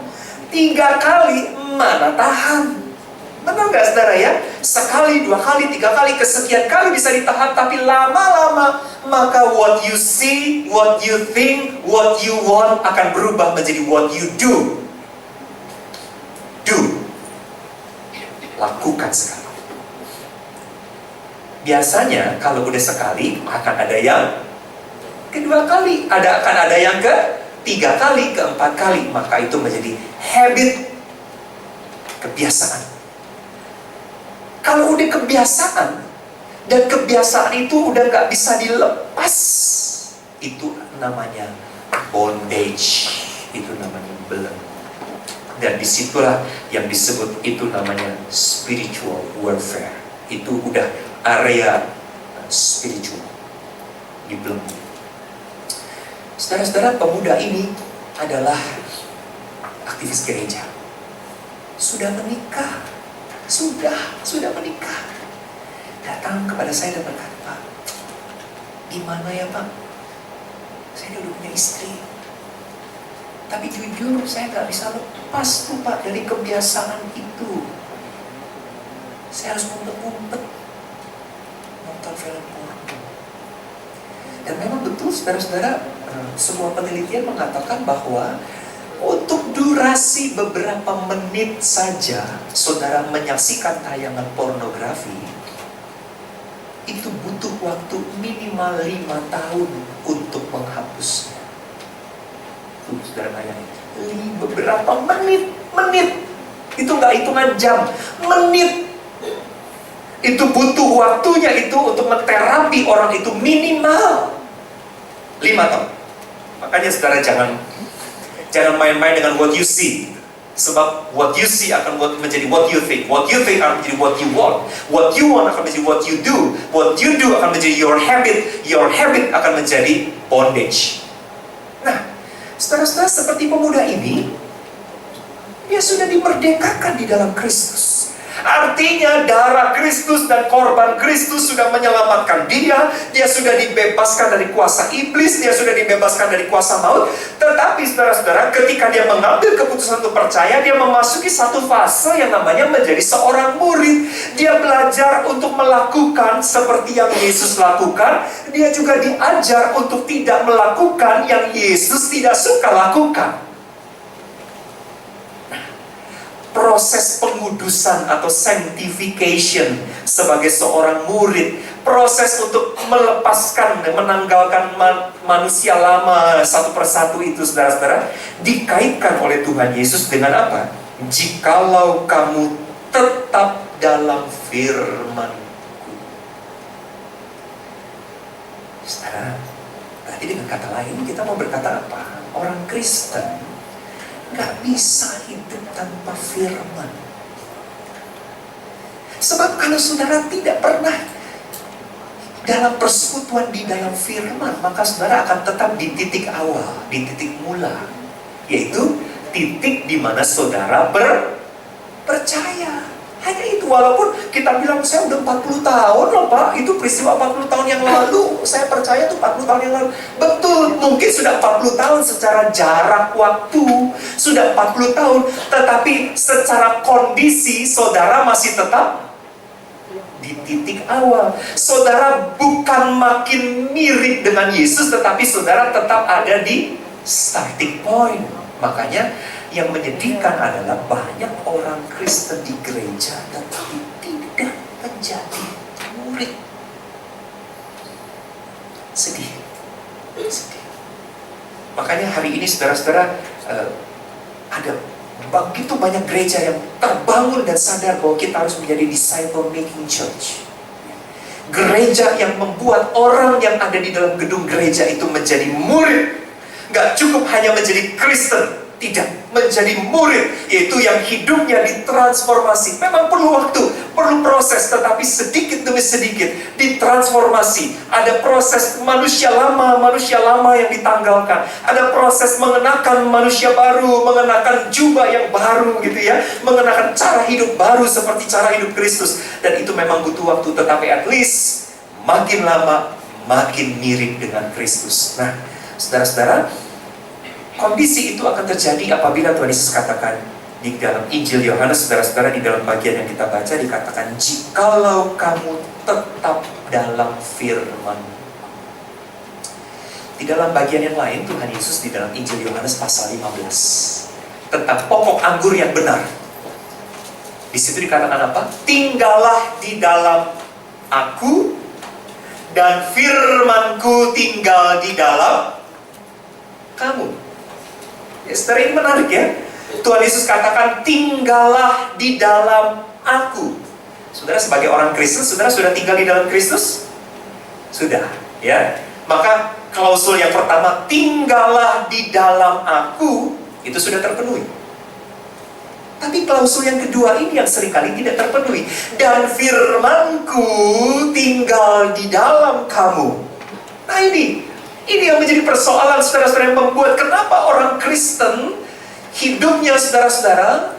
3 kali mana tahan? Benar nggak saudara ya? Sekali, 2 kali, 3 kali, kesekian kali bisa ditahan, tapi lama-lama maka what you see, what you think, what you want akan berubah menjadi what you do. Lakukan sekarang. Biasanya kalau udah sekali akan ada yang kedua kali, akan ada yang ketiga kali, keempat kali, maka itu menjadi habit, kebiasaan. Kalau udah kebiasaan dan kebiasaan itu udah gak bisa dilepas, itu namanya bondage, itu namanya belenggu. Dan disitulah yang disebut itu namanya spiritual warfare. Itu udah area spiritual, dibelenggu. Saudara-saudara, pemuda ini adalah aktivis gereja. Sudah menikah. Sudah menikah. Datang kepada saya dan berkata, "Pak, gimana ya Pak? Saya udah punya istri. Tapi jujur saya gak bisa lepas tuh Pak dari kebiasaan itu. Saya harus ngumpet-ngumpet. nonton film porno. Dan memang betul saudara-saudara, sebuah penelitian mengatakan bahwa untuk durasi beberapa menit saja saudara menyaksikan tayangan pornografi, itu butuh waktu minimal 5 tahun untuk menghapusnya. Saudara bayangin, beberapa menit, itu nggak hitungan jam, menit. Itu butuh waktunya itu untuk menterapi orang itu minimal 5 tahun. Makanya saudara jangan main-main dengan what you see. Sebab what you see akan menjadi what you think. What you think akan menjadi what you want. What you want akan menjadi what you do. What you do akan menjadi your habit. Your habit akan menjadi bondage. Nah, saudara-saudara, seperti pemuda ini, dia sudah dimerdekakan di dalam Kristus. Artinya darah Kristus dan korban Kristus sudah menyelamatkan dia. Dia sudah dibebaskan dari kuasa iblis. Dia sudah dibebaskan dari kuasa maut. Tetapi saudara-saudara, ketika dia mengambil keputusan untuk percaya, dia memasuki satu fase yang namanya menjadi seorang murid. Dia belajar untuk melakukan seperti yang Yesus lakukan. Dia juga diajar untuk tidak melakukan yang Yesus tidak suka lakukan. Proses pengudusan atau sanctification sebagai seorang murid, proses untuk melepaskan, menanggalkan manusia lama satu persatu itu, saudara-saudara, dikaitkan oleh Tuhan Yesus dengan apa? Jikalau kamu tetap dalam firman-Ku. Saudara, berarti dengan kata lain kita mau berkata apa? Orang Kristen gak bisa hidup tanpa firman. Sebab kalau saudara tidak pernah dalam persekutuan di dalam firman, maka saudara akan tetap di titik awal, di titik mula, yaitu titik di mana saudara percaya. Hanya itu, walaupun kita bilang saya udah 40 tahun loh Pak, itu peristiwa 40 tahun yang lalu, saya percaya itu 40 tahun yang lalu. Betul, mungkin sudah 40 tahun secara jarak waktu, sudah 40 tahun, tetapi secara kondisi saudara masih tetap di titik awal. Saudara bukan makin mirip dengan Yesus, tetapi saudara tetap ada di starting point. Makanya yang menyedihkan adalah banyak orang Kristen di gereja tetapi tidak menjadi murid. Sedih. Makanya hari ini saudara-saudara, ada begitu banyak gereja yang terbangun dan sadar bahwa kita harus menjadi disciple making church. Gereja yang membuat orang yang ada di dalam gedung gereja itu menjadi murid. Gak cukup hanya menjadi Kristen, tidak, menjadi murid, yaitu yang hidupnya ditransformasi. Memang perlu waktu, perlu proses, tetapi sedikit demi sedikit ditransformasi. Ada proses manusia lama yang ditanggalkan. Ada proses mengenakan manusia baru, mengenakan jubah yang baru gitu ya, mengenakan cara hidup baru seperti cara hidup Kristus. Dan itu memang butuh waktu, tetapi at least makin lama makin mirip dengan Kristus. Nah, saudara-saudara, kondisi itu akan terjadi apabila Tuhan Yesus katakan di dalam Injil Yohanes, saudara-saudara, di dalam bagian yang kita baca dikatakan, jikalau kamu tetap dalam firman. Di dalam bagian yang lain Tuhan Yesus di dalam Injil Yohanes pasal 15 tentang pokok anggur yang benar. Di situ dikatakan apa? Tinggallah di dalam Aku dan firman-Ku tinggal di dalam kamu. Ya, saudara, ini menarik ya. Tuhan Yesus katakan tinggallah di dalam Aku. Saudara sebagai orang Kristen, saudara sudah tinggal di dalam Kristus? Sudah, ya. Maka klausul yang pertama, tinggallah di dalam Aku, itu sudah terpenuhi. Tapi klausul yang kedua ini yang seringkali tidak terpenuhi. Dan firman-Ku tinggal di dalam kamu. Nah ini yang menjadi persoalan saudara-saudara, yang membuat kenapa orang Kristen hidupnya saudara-saudara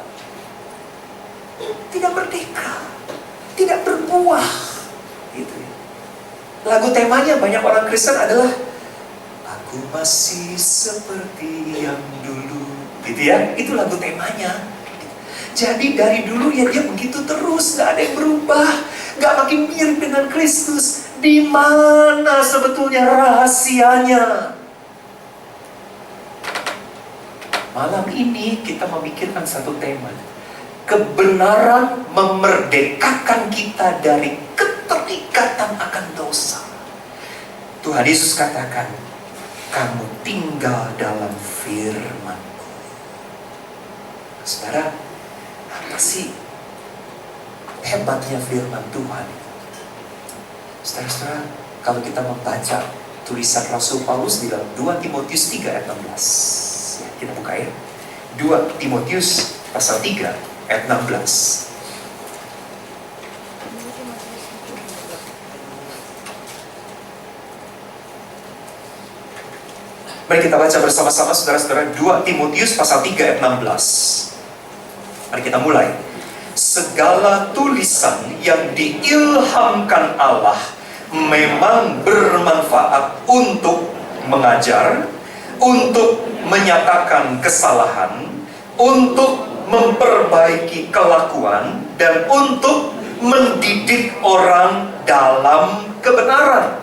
tidak merdeka, tidak berbuah. Gitu. Lagu temanya banyak orang Kristen adalah Aku masih seperti yang dulu. Gitu ya, itu lagu temanya. Jadi dari dulu ya dia begitu terus, gak ada yang berubah. nggak makin mirip dengan Kristus. Di mana sebetulnya rahasianya? Malam ini kita memikirkan satu tema. Kebenaran memerdekakan kita dari keterikatan akan dosa. Tuhan Yesus katakan, kamu tinggal dalam firman-Ku. Saudara, apa sih hebatnya firman Tuhan? Saudara-saudara, kalau kita membaca tulisan Rasul Paulus di dalam 2 Timotius 3 ayat 16. Ya, kita buka ya. 2 Timotius pasal 3 ayat 16. Mari kita baca bersama-sama saudara-saudara 2 Timotius pasal 3 ayat 16. Mari kita mulai. Segala tulisan yang diilhamkan Allah memang bermanfaat untuk mengajar, untuk menyatakan kesalahan, untuk memperbaiki kelakuan, dan untuk mendidik orang dalam kebenaran.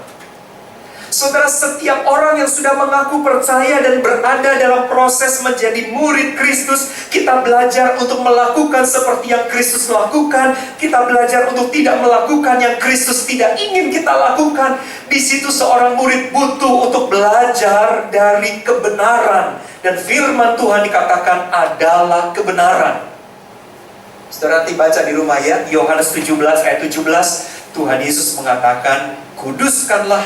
Saudara, setiap orang yang sudah mengaku percaya dan berada dalam proses menjadi murid Kristus, kita belajar untuk melakukan seperti yang Kristus lakukan. Kita belajar untuk tidak melakukan yang Kristus tidak ingin kita lakukan. Di situ seorang murid butuh untuk belajar dari kebenaran. Dan firman Tuhan dikatakan adalah kebenaran. Saudara, nanti baca di rumah ya, Yohanes 17 ayat 17. Tuhan Yesus mengatakan, kuduskanlah,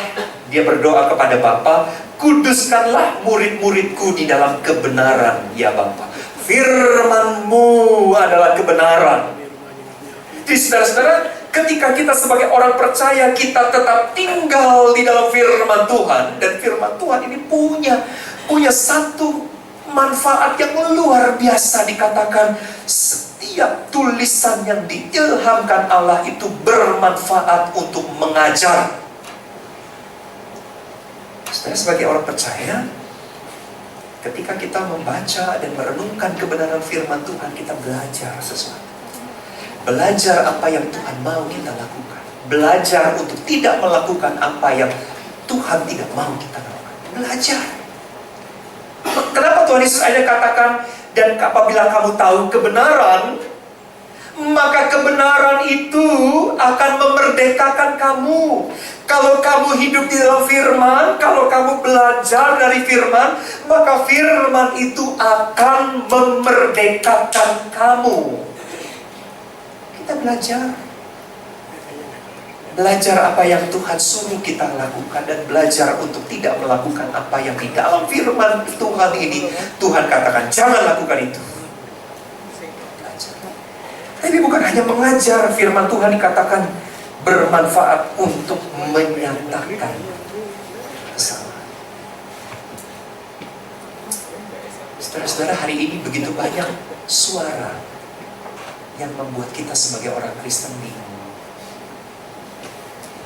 dia berdoa kepada Bapa, kuduskanlah murid-muridku di dalam kebenaran, ya Bapa. Firman-Mu adalah kebenaran. Jadi saudara-saudara, ketika kita sebagai orang percaya, kita tetap tinggal di dalam firman Tuhan. Dan firman Tuhan ini punya satu manfaat yang luar biasa. Dikatakan, setiap tulisan yang diilhamkan Allah itu bermanfaat untuk mengajar. Saudara, sebagai orang percaya, ketika kita membaca dan merenungkan kebenaran firman Tuhan, kita belajar sesuatu. Belajar apa yang Tuhan mau kita lakukan. Belajar untuk tidak melakukan apa yang Tuhan tidak mau kita lakukan. Belajar. Kenapa Tuhan Yesus akhirnya katakan, dan apabila kamu tahu kebenaran, maka kebenaran itu akan memerdekakan kamu. Kalau kamu hidup di dalam firman, kalau kamu belajar dari firman, maka firman itu akan memerdekakan kamu. Kita belajar apa yang Tuhan suruh kita lakukan, dan belajar untuk tidak melakukan apa yang di dalam firman Tuhan ini Tuhan katakan jangan lakukan itu. Belajar. Tapi bukan hanya mengajar, firman Tuhan dikatakan bermanfaat untuk menyatakan kesalahan. Saudara-saudara, hari ini begitu banyak suara yang membuat kita sebagai orang Kristen bingung.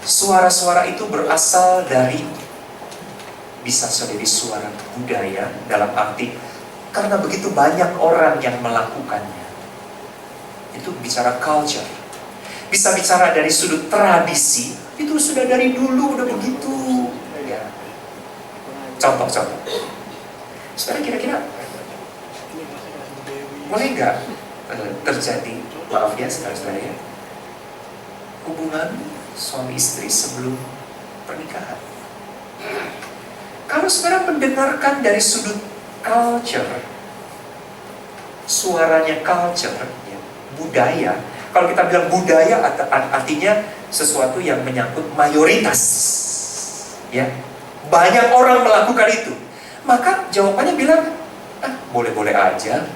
Suara-suara itu berasal dari, bisa jadi suara budaya, dalam arti karena begitu banyak orang yang melakukannya. Itu bicara culture. Bisa bicara dari sudut tradisi, itu sudah dari dulu udah begitu ya. Contoh-contoh. Sekarang kira-kira boleh nggak terjadi, maaf ya saudara-saudara ya, hubungan suami istri sebelum pernikahan? Kalau saudara mendengarkan dari sudut culture, suaranya culture ya, budaya. Kalau kita bilang budaya, artinya sesuatu yang menyangkut mayoritas ya, banyak orang melakukan itu. Maka jawabannya bilang, boleh-boleh aja.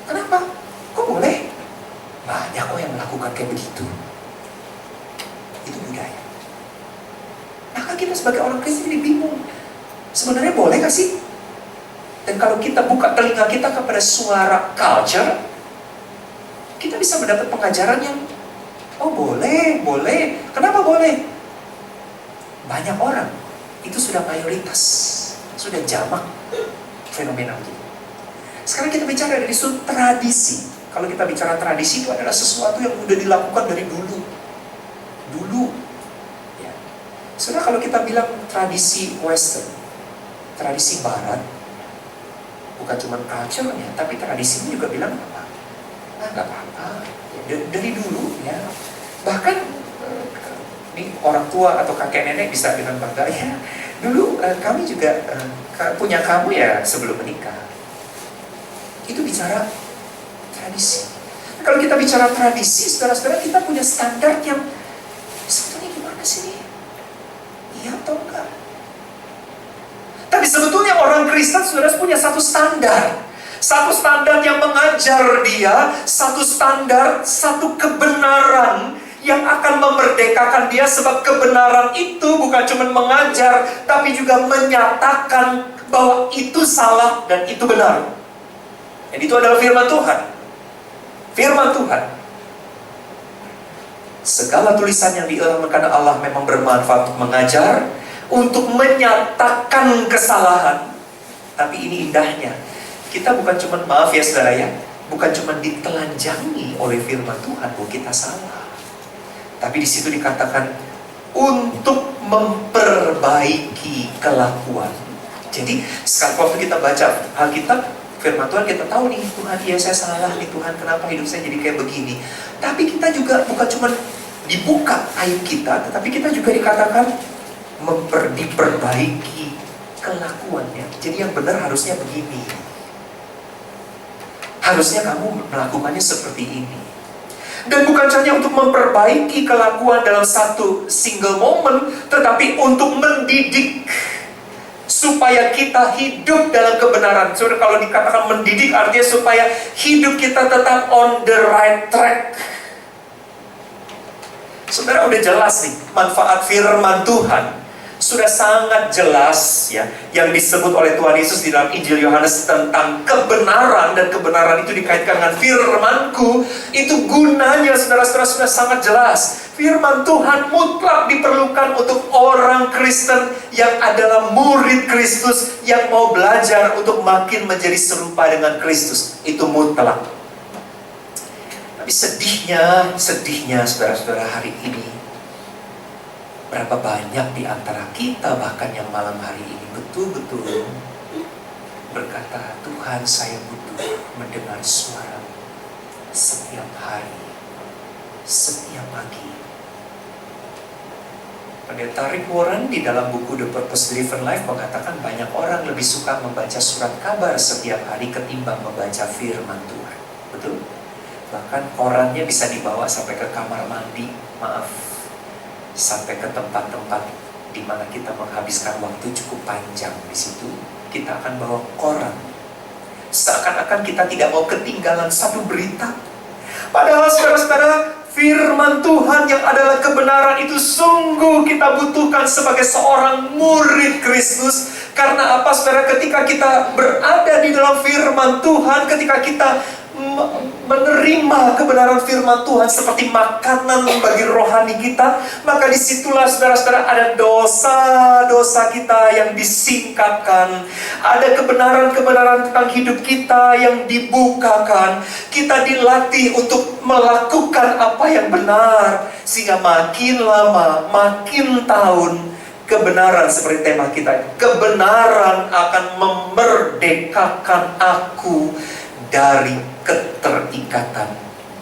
Kenapa? Kok boleh? Banyak kok yang melakukan kayak begitu. Itu budaya. Maka kita sebagai orang Kristen ini bingung, sebenarnya boleh gak sih? Dan kalau kita buka telinga kita kepada suara culture, kita bisa mendapat pengajaran yang, oh boleh. Kenapa boleh? Banyak orang, itu sudah mayoritas, sudah jamak fenomena itu. Sekarang kita bicara dari sudut tradisi. Kalau kita bicara tradisi, itu adalah sesuatu yang sudah dilakukan dari dulu. dulu. Ya. Saudara, kalau kita bilang tradisi Western, tradisi Barat, bukan cuma culture-nya, tapi tradisinya juga bilang apa? Nah, nggak apa-apa. Ya, dari dulu ya, bahkan ini orang tua atau kakek nenek bisa dengan bangga, ya dulu kami juga punya kamu ya sebelum menikah. Itu bicara tradisi. Kalau kita bicara tradisi, saudara-saudara, kita punya standar yang sebetulnya gimana sih nih? Iya atau enggak? Tapi sebetulnya orang Kristen, saudara, punya satu standar. Satu standar yang mengajar dia, satu standar, satu kebenaran yang akan memerdekakan dia. Sebab kebenaran itu bukan cuma mengajar, tapi juga menyatakan bahwa itu salah dan itu benar. Dan itu adalah firman Tuhan. Firman Tuhan. Segala tulisan yang diilhamkan Allah memang bermanfaat untuk mengajar, untuk menyatakan kesalahan. Tapi ini indahnya, kita bukan cuma, maaf ya saudara ya, bukan cuma ditelanjangi oleh firman Tuhan bahwa kita salah. Tapi di situ dikatakan untuk memperbaiki kelakuan. Jadi sekali waktu kita baca Alkitab, firman Tuhan, kita tahu nih, Tuhan, ya saya salah nih Tuhan, kenapa hidup saya jadi kayak begini. Tapi kita juga bukan cuma dibuka aib kita, tetapi kita juga dikatakan diperbaiki kelakuannya. Jadi yang benar harusnya begini, harusnya kamu melakukannya seperti ini. Dan bukan hanya untuk memperbaiki kelakuan dalam satu single moment, tetapi untuk mendidik supaya kita hidup dalam kebenaran. Saudara, kalau dikatakan mendidik artinya supaya hidup kita tetap on the right track. Saudara, udah jelas nih manfaat firman Tuhan. Sudah sangat jelas ya yang disebut oleh Tuhan Yesus di dalam Injil Yohanes tentang kebenaran, dan kebenaran itu dikaitkan dengan firman-Ku. Itu gunanya, saudara-saudara, sudah sangat jelas. Firman Tuhan mutlak diperlukan untuk orang Kristen yang adalah murid Kristus, yang mau belajar untuk makin menjadi serupa dengan Kristus. Itu mutlak. Tapi sedihnya saudara-saudara, hari ini berapa banyak di antara kita, bahkan yang malam hari ini betul-betul berkata, Tuhan, saya butuh mendengar suara setiap hari, setiap pagi. Pendeta Rick Warren di dalam buku The Purpose Driven Life mengatakan banyak orang lebih suka membaca surat kabar setiap hari ketimbang membaca firman Tuhan. Betul? Bahkan korannya bisa dibawa sampai ke kamar mandi, sampai ke tempat-tempat di mana kita menghabiskan waktu cukup panjang di situ. Kita akan bawa koran. Seakan-akan kita tidak mau ketinggalan satu berita. Padahal saudara-saudara, firman Tuhan yang adalah kebenaran itu sungguh kita butuhkan sebagai seorang murid Kristus. Karena apa, saudara? Ketika kita berada di dalam firman Tuhan, ketika kita menerima kebenaran firman Tuhan seperti makanan bagi rohani kita, maka disitulah saudara-saudara ada dosa-dosa kita yang disingkapkan, ada kebenaran-kebenaran tentang hidup kita yang dibukakan. Kita dilatih untuk melakukan apa yang benar, sehingga makin lama, makin tahun, kebenaran seperti tema kita, kebenaran akan memerdekakan aku dari keterikatan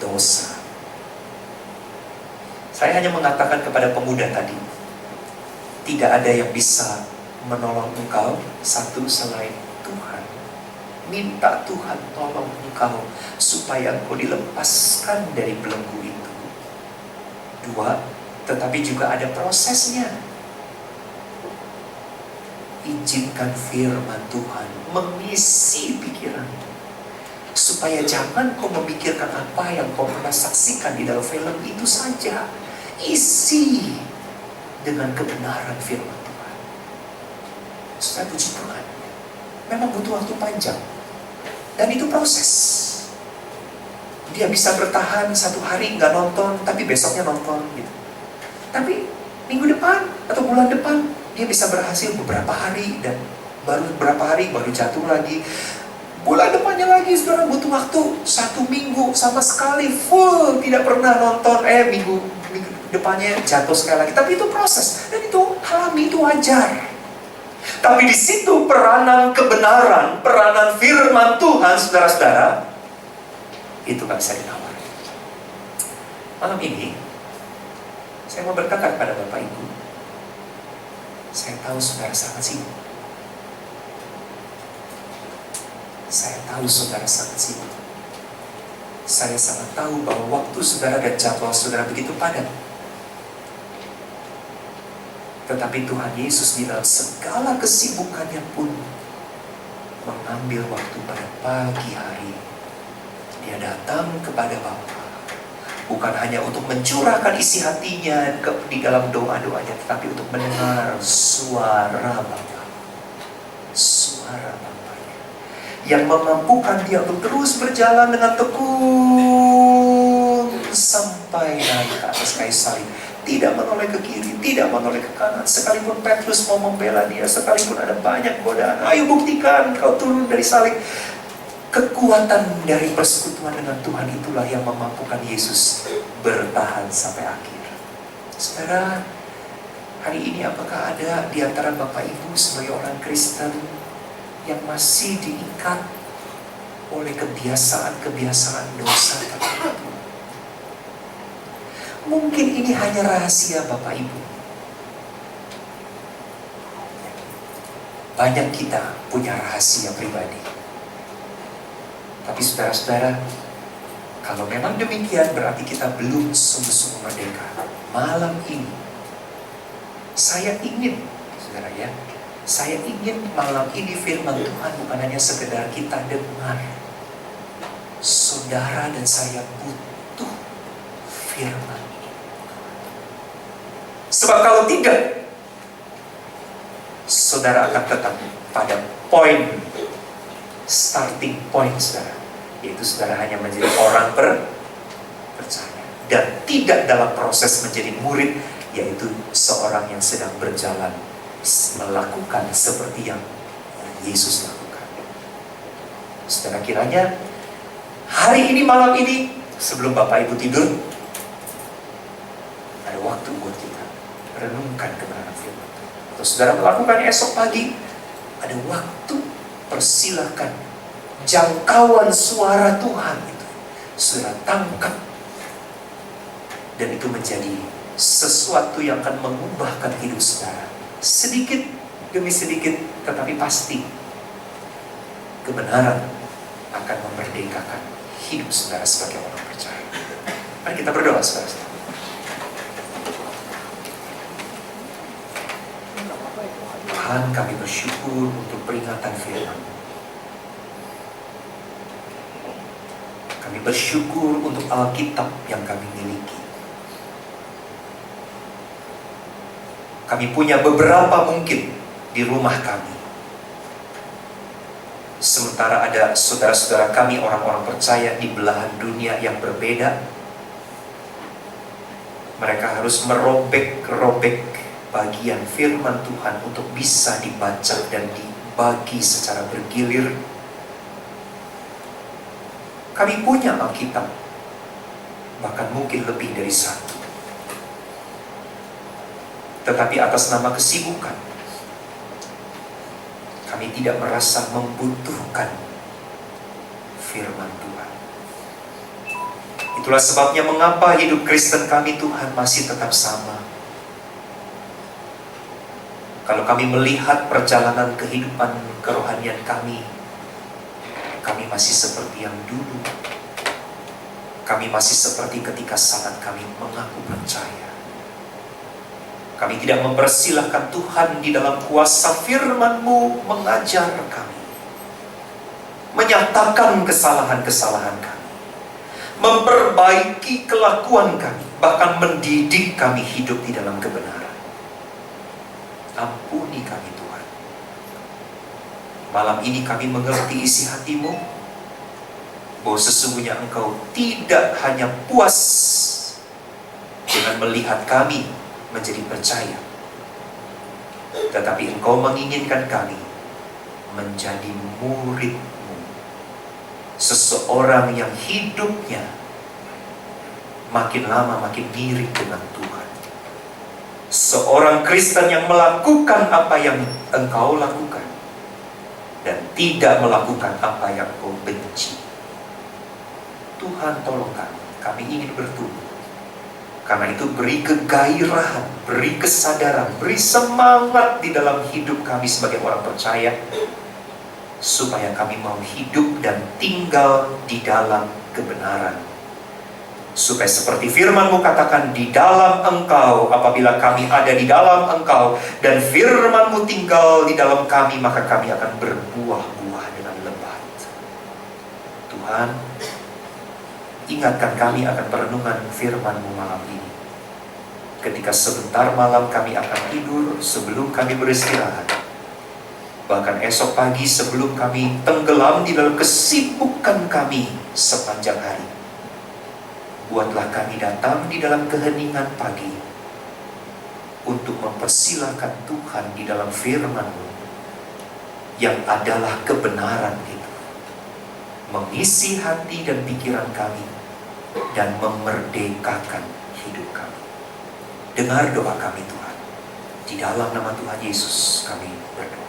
dosa. Saya hanya mengatakan kepada pemuda tadi, tidak ada yang bisa menolong engkau satu selain Tuhan. Minta Tuhan tolong engkau supaya engkau dilepaskan dari belenggu itu. Dua, tetapi juga ada prosesnya. Izinkan firman Tuhan mengisi pikiranmu, supaya jangan kau memikirkan apa yang kau pernah saksikan di dalam film itu saja. Isi dengan kebenaran firman Tuhan. Saudara, puji Tuhan, memang butuh waktu panjang, dan itu proses. Dia bisa bertahan satu hari nggak nonton, tapi besoknya nonton gitu. Tapi minggu depan atau bulan depan dia bisa berhasil beberapa hari, dan baru beberapa hari baru jatuh lagi. Bulan depannya lagi, saudara, butuh waktu 1 minggu sama sekali full tidak pernah nonton. Minggu depannya jatuh sekali lagi. Tapi itu proses, dan itu alami, itu wajar. Tapi di situ peranan kebenaran, peranan firman Tuhan, saudara-saudara, itu gak bisa ditawar. Malam ini, saya mau berkata kepada Bapak Ibu, saya tahu saudara sangat sibuk. Saya tahu saudara sangat sibuk. Saya sangat tahu bahwa waktu saudara dan jadwal saudara begitu padat. Tetapi Tuhan Yesus di dalam segala kesibukannya pun mengambil waktu pada pagi hari. Dia datang kepada Bapa, bukan hanya untuk mencurahkan isi hatinya di dalam doa-doanya, tetapi untuk mendengar suara Bapa. Suara Bapanya yang memampukan dia untuk terus berjalan dengan tekun sampai naik ke atas kayu salib. Tidak menoleh ke kiri, tidak menoleh ke kanan. Sekalipun Petrus mau membela dia, sekalipun ada banyak godaan, ayo buktikan kau turun dari salib. Kekuatan dari persekutuan dengan Tuhan itulah yang memampukan Yesus bertahan sampai akhir. Saudara, hari ini apakah ada di antara Bapak Ibu sebagai orang Kristen yang masih diikat oleh kebiasaan-kebiasaan dosa tertentu? Mungkin ini hanya rahasia Bapak Ibu. Banyak kita punya rahasia pribadi. Tapi saudara-saudara, kalau memang demikian berarti kita belum sungguh-sungguh merdeka. Malam ini, saya ingin, saudara ya, saya ingin malam ini firman Tuhan bukan hanya sekedar kita dengar. Saudara dan saya butuh firman. Sebab kalau tidak, saudara akan tetap pada starting point saudara, yaitu saudara hanya menjadi orang percaya dan tidak dalam proses menjadi murid, yaitu seorang yang sedang berjalan melakukan seperti yang Yesus lakukan. Saudara, kiranya hari ini, malam ini, sebelum Bapak Ibu tidur, ada waktu buat kita renungkan kebenaran firman. Atau saudara melakukannya esok pagi, ada waktu, persilahkan jangkauan suara Tuhan itu saudara tangkap, dan itu menjadi sesuatu yang akan mengubahkan hidup saudara sedikit demi sedikit, tetapi pasti kebenaran akan memerdekakan hidup saudara sebagai orang percaya. Mari kita berdoa, saudara. Tuhan, kami bersyukur untuk peringatan firman. Kami bersyukur untuk Alkitab yang kami miliki. Kami punya beberapa mungkin di rumah kami. Sementara ada saudara-saudara kami, orang-orang percaya di belahan dunia yang berbeda. Mereka harus merobek-robek bagian firman Tuhan untuk bisa dibaca dan dibagi secara bergilir. Kami punya Alkitab, bahkan mungkin lebih dari satu. Tetapi atas nama kesibukan, kami tidak merasa membutuhkan firman Tuhan. Itulah sebabnya mengapa hidup Kristen kami, Tuhan, masih tetap sama. Kalau kami melihat perjalanan kehidupan kerohanian kami masih seperti yang dulu. Kami masih seperti ketika saat kami mengaku percaya. Kami tidak mempersilahkan Tuhan di dalam kuasa firman-Mu mengajar kami, menyatakan kesalahan-kesalahan kami, memperbaiki kelakuan kami, bahkan mendidik kami hidup di dalam kebenaran. Ampuni kami, Tuhan. Malam ini kami mengerti isi hati-Mu, bahwa sesungguhnya Engkau tidak hanya puas dengan melihat kami menjadi percaya, tetapi Engkau menginginkan kami menjadi murid-Mu, seseorang yang hidupnya makin lama makin mirip dengan Tuhan. Seorang Kristen yang melakukan apa yang engkau lakukan dan tidak melakukan apa yang engkau benci. Tuhan tolong kami ingin bertumbuh. Karena itu beri kegairahan, beri kesadaran, beri semangat di dalam hidup kami sebagai orang percaya, supaya kami mau hidup dan tinggal di dalam kebenaran. Supaya seperti firman-Mu katakan, di dalam Engkau, apabila kami ada di dalam Engkau, dan firman-Mu tinggal di dalam kami, maka kami akan berbuah-buah dengan lebat. Tuhan, ingatkan kami akan perenungan firman-Mu malam ini. Ketika sebentar malam kami akan tidur sebelum kami beristirahat. Bahkan esok pagi sebelum kami tenggelam di dalam kesibukan kami sepanjang hari. Buatlah kami datang di dalam keheningan pagi untuk mempersilahkan Tuhan di dalam firman-Mu yang adalah kebenaran itu, mengisi hati dan pikiran kami dan memerdekakan hidup kami. Dengar doa kami Tuhan. Di dalam nama Tuhan Yesus kami berdoa.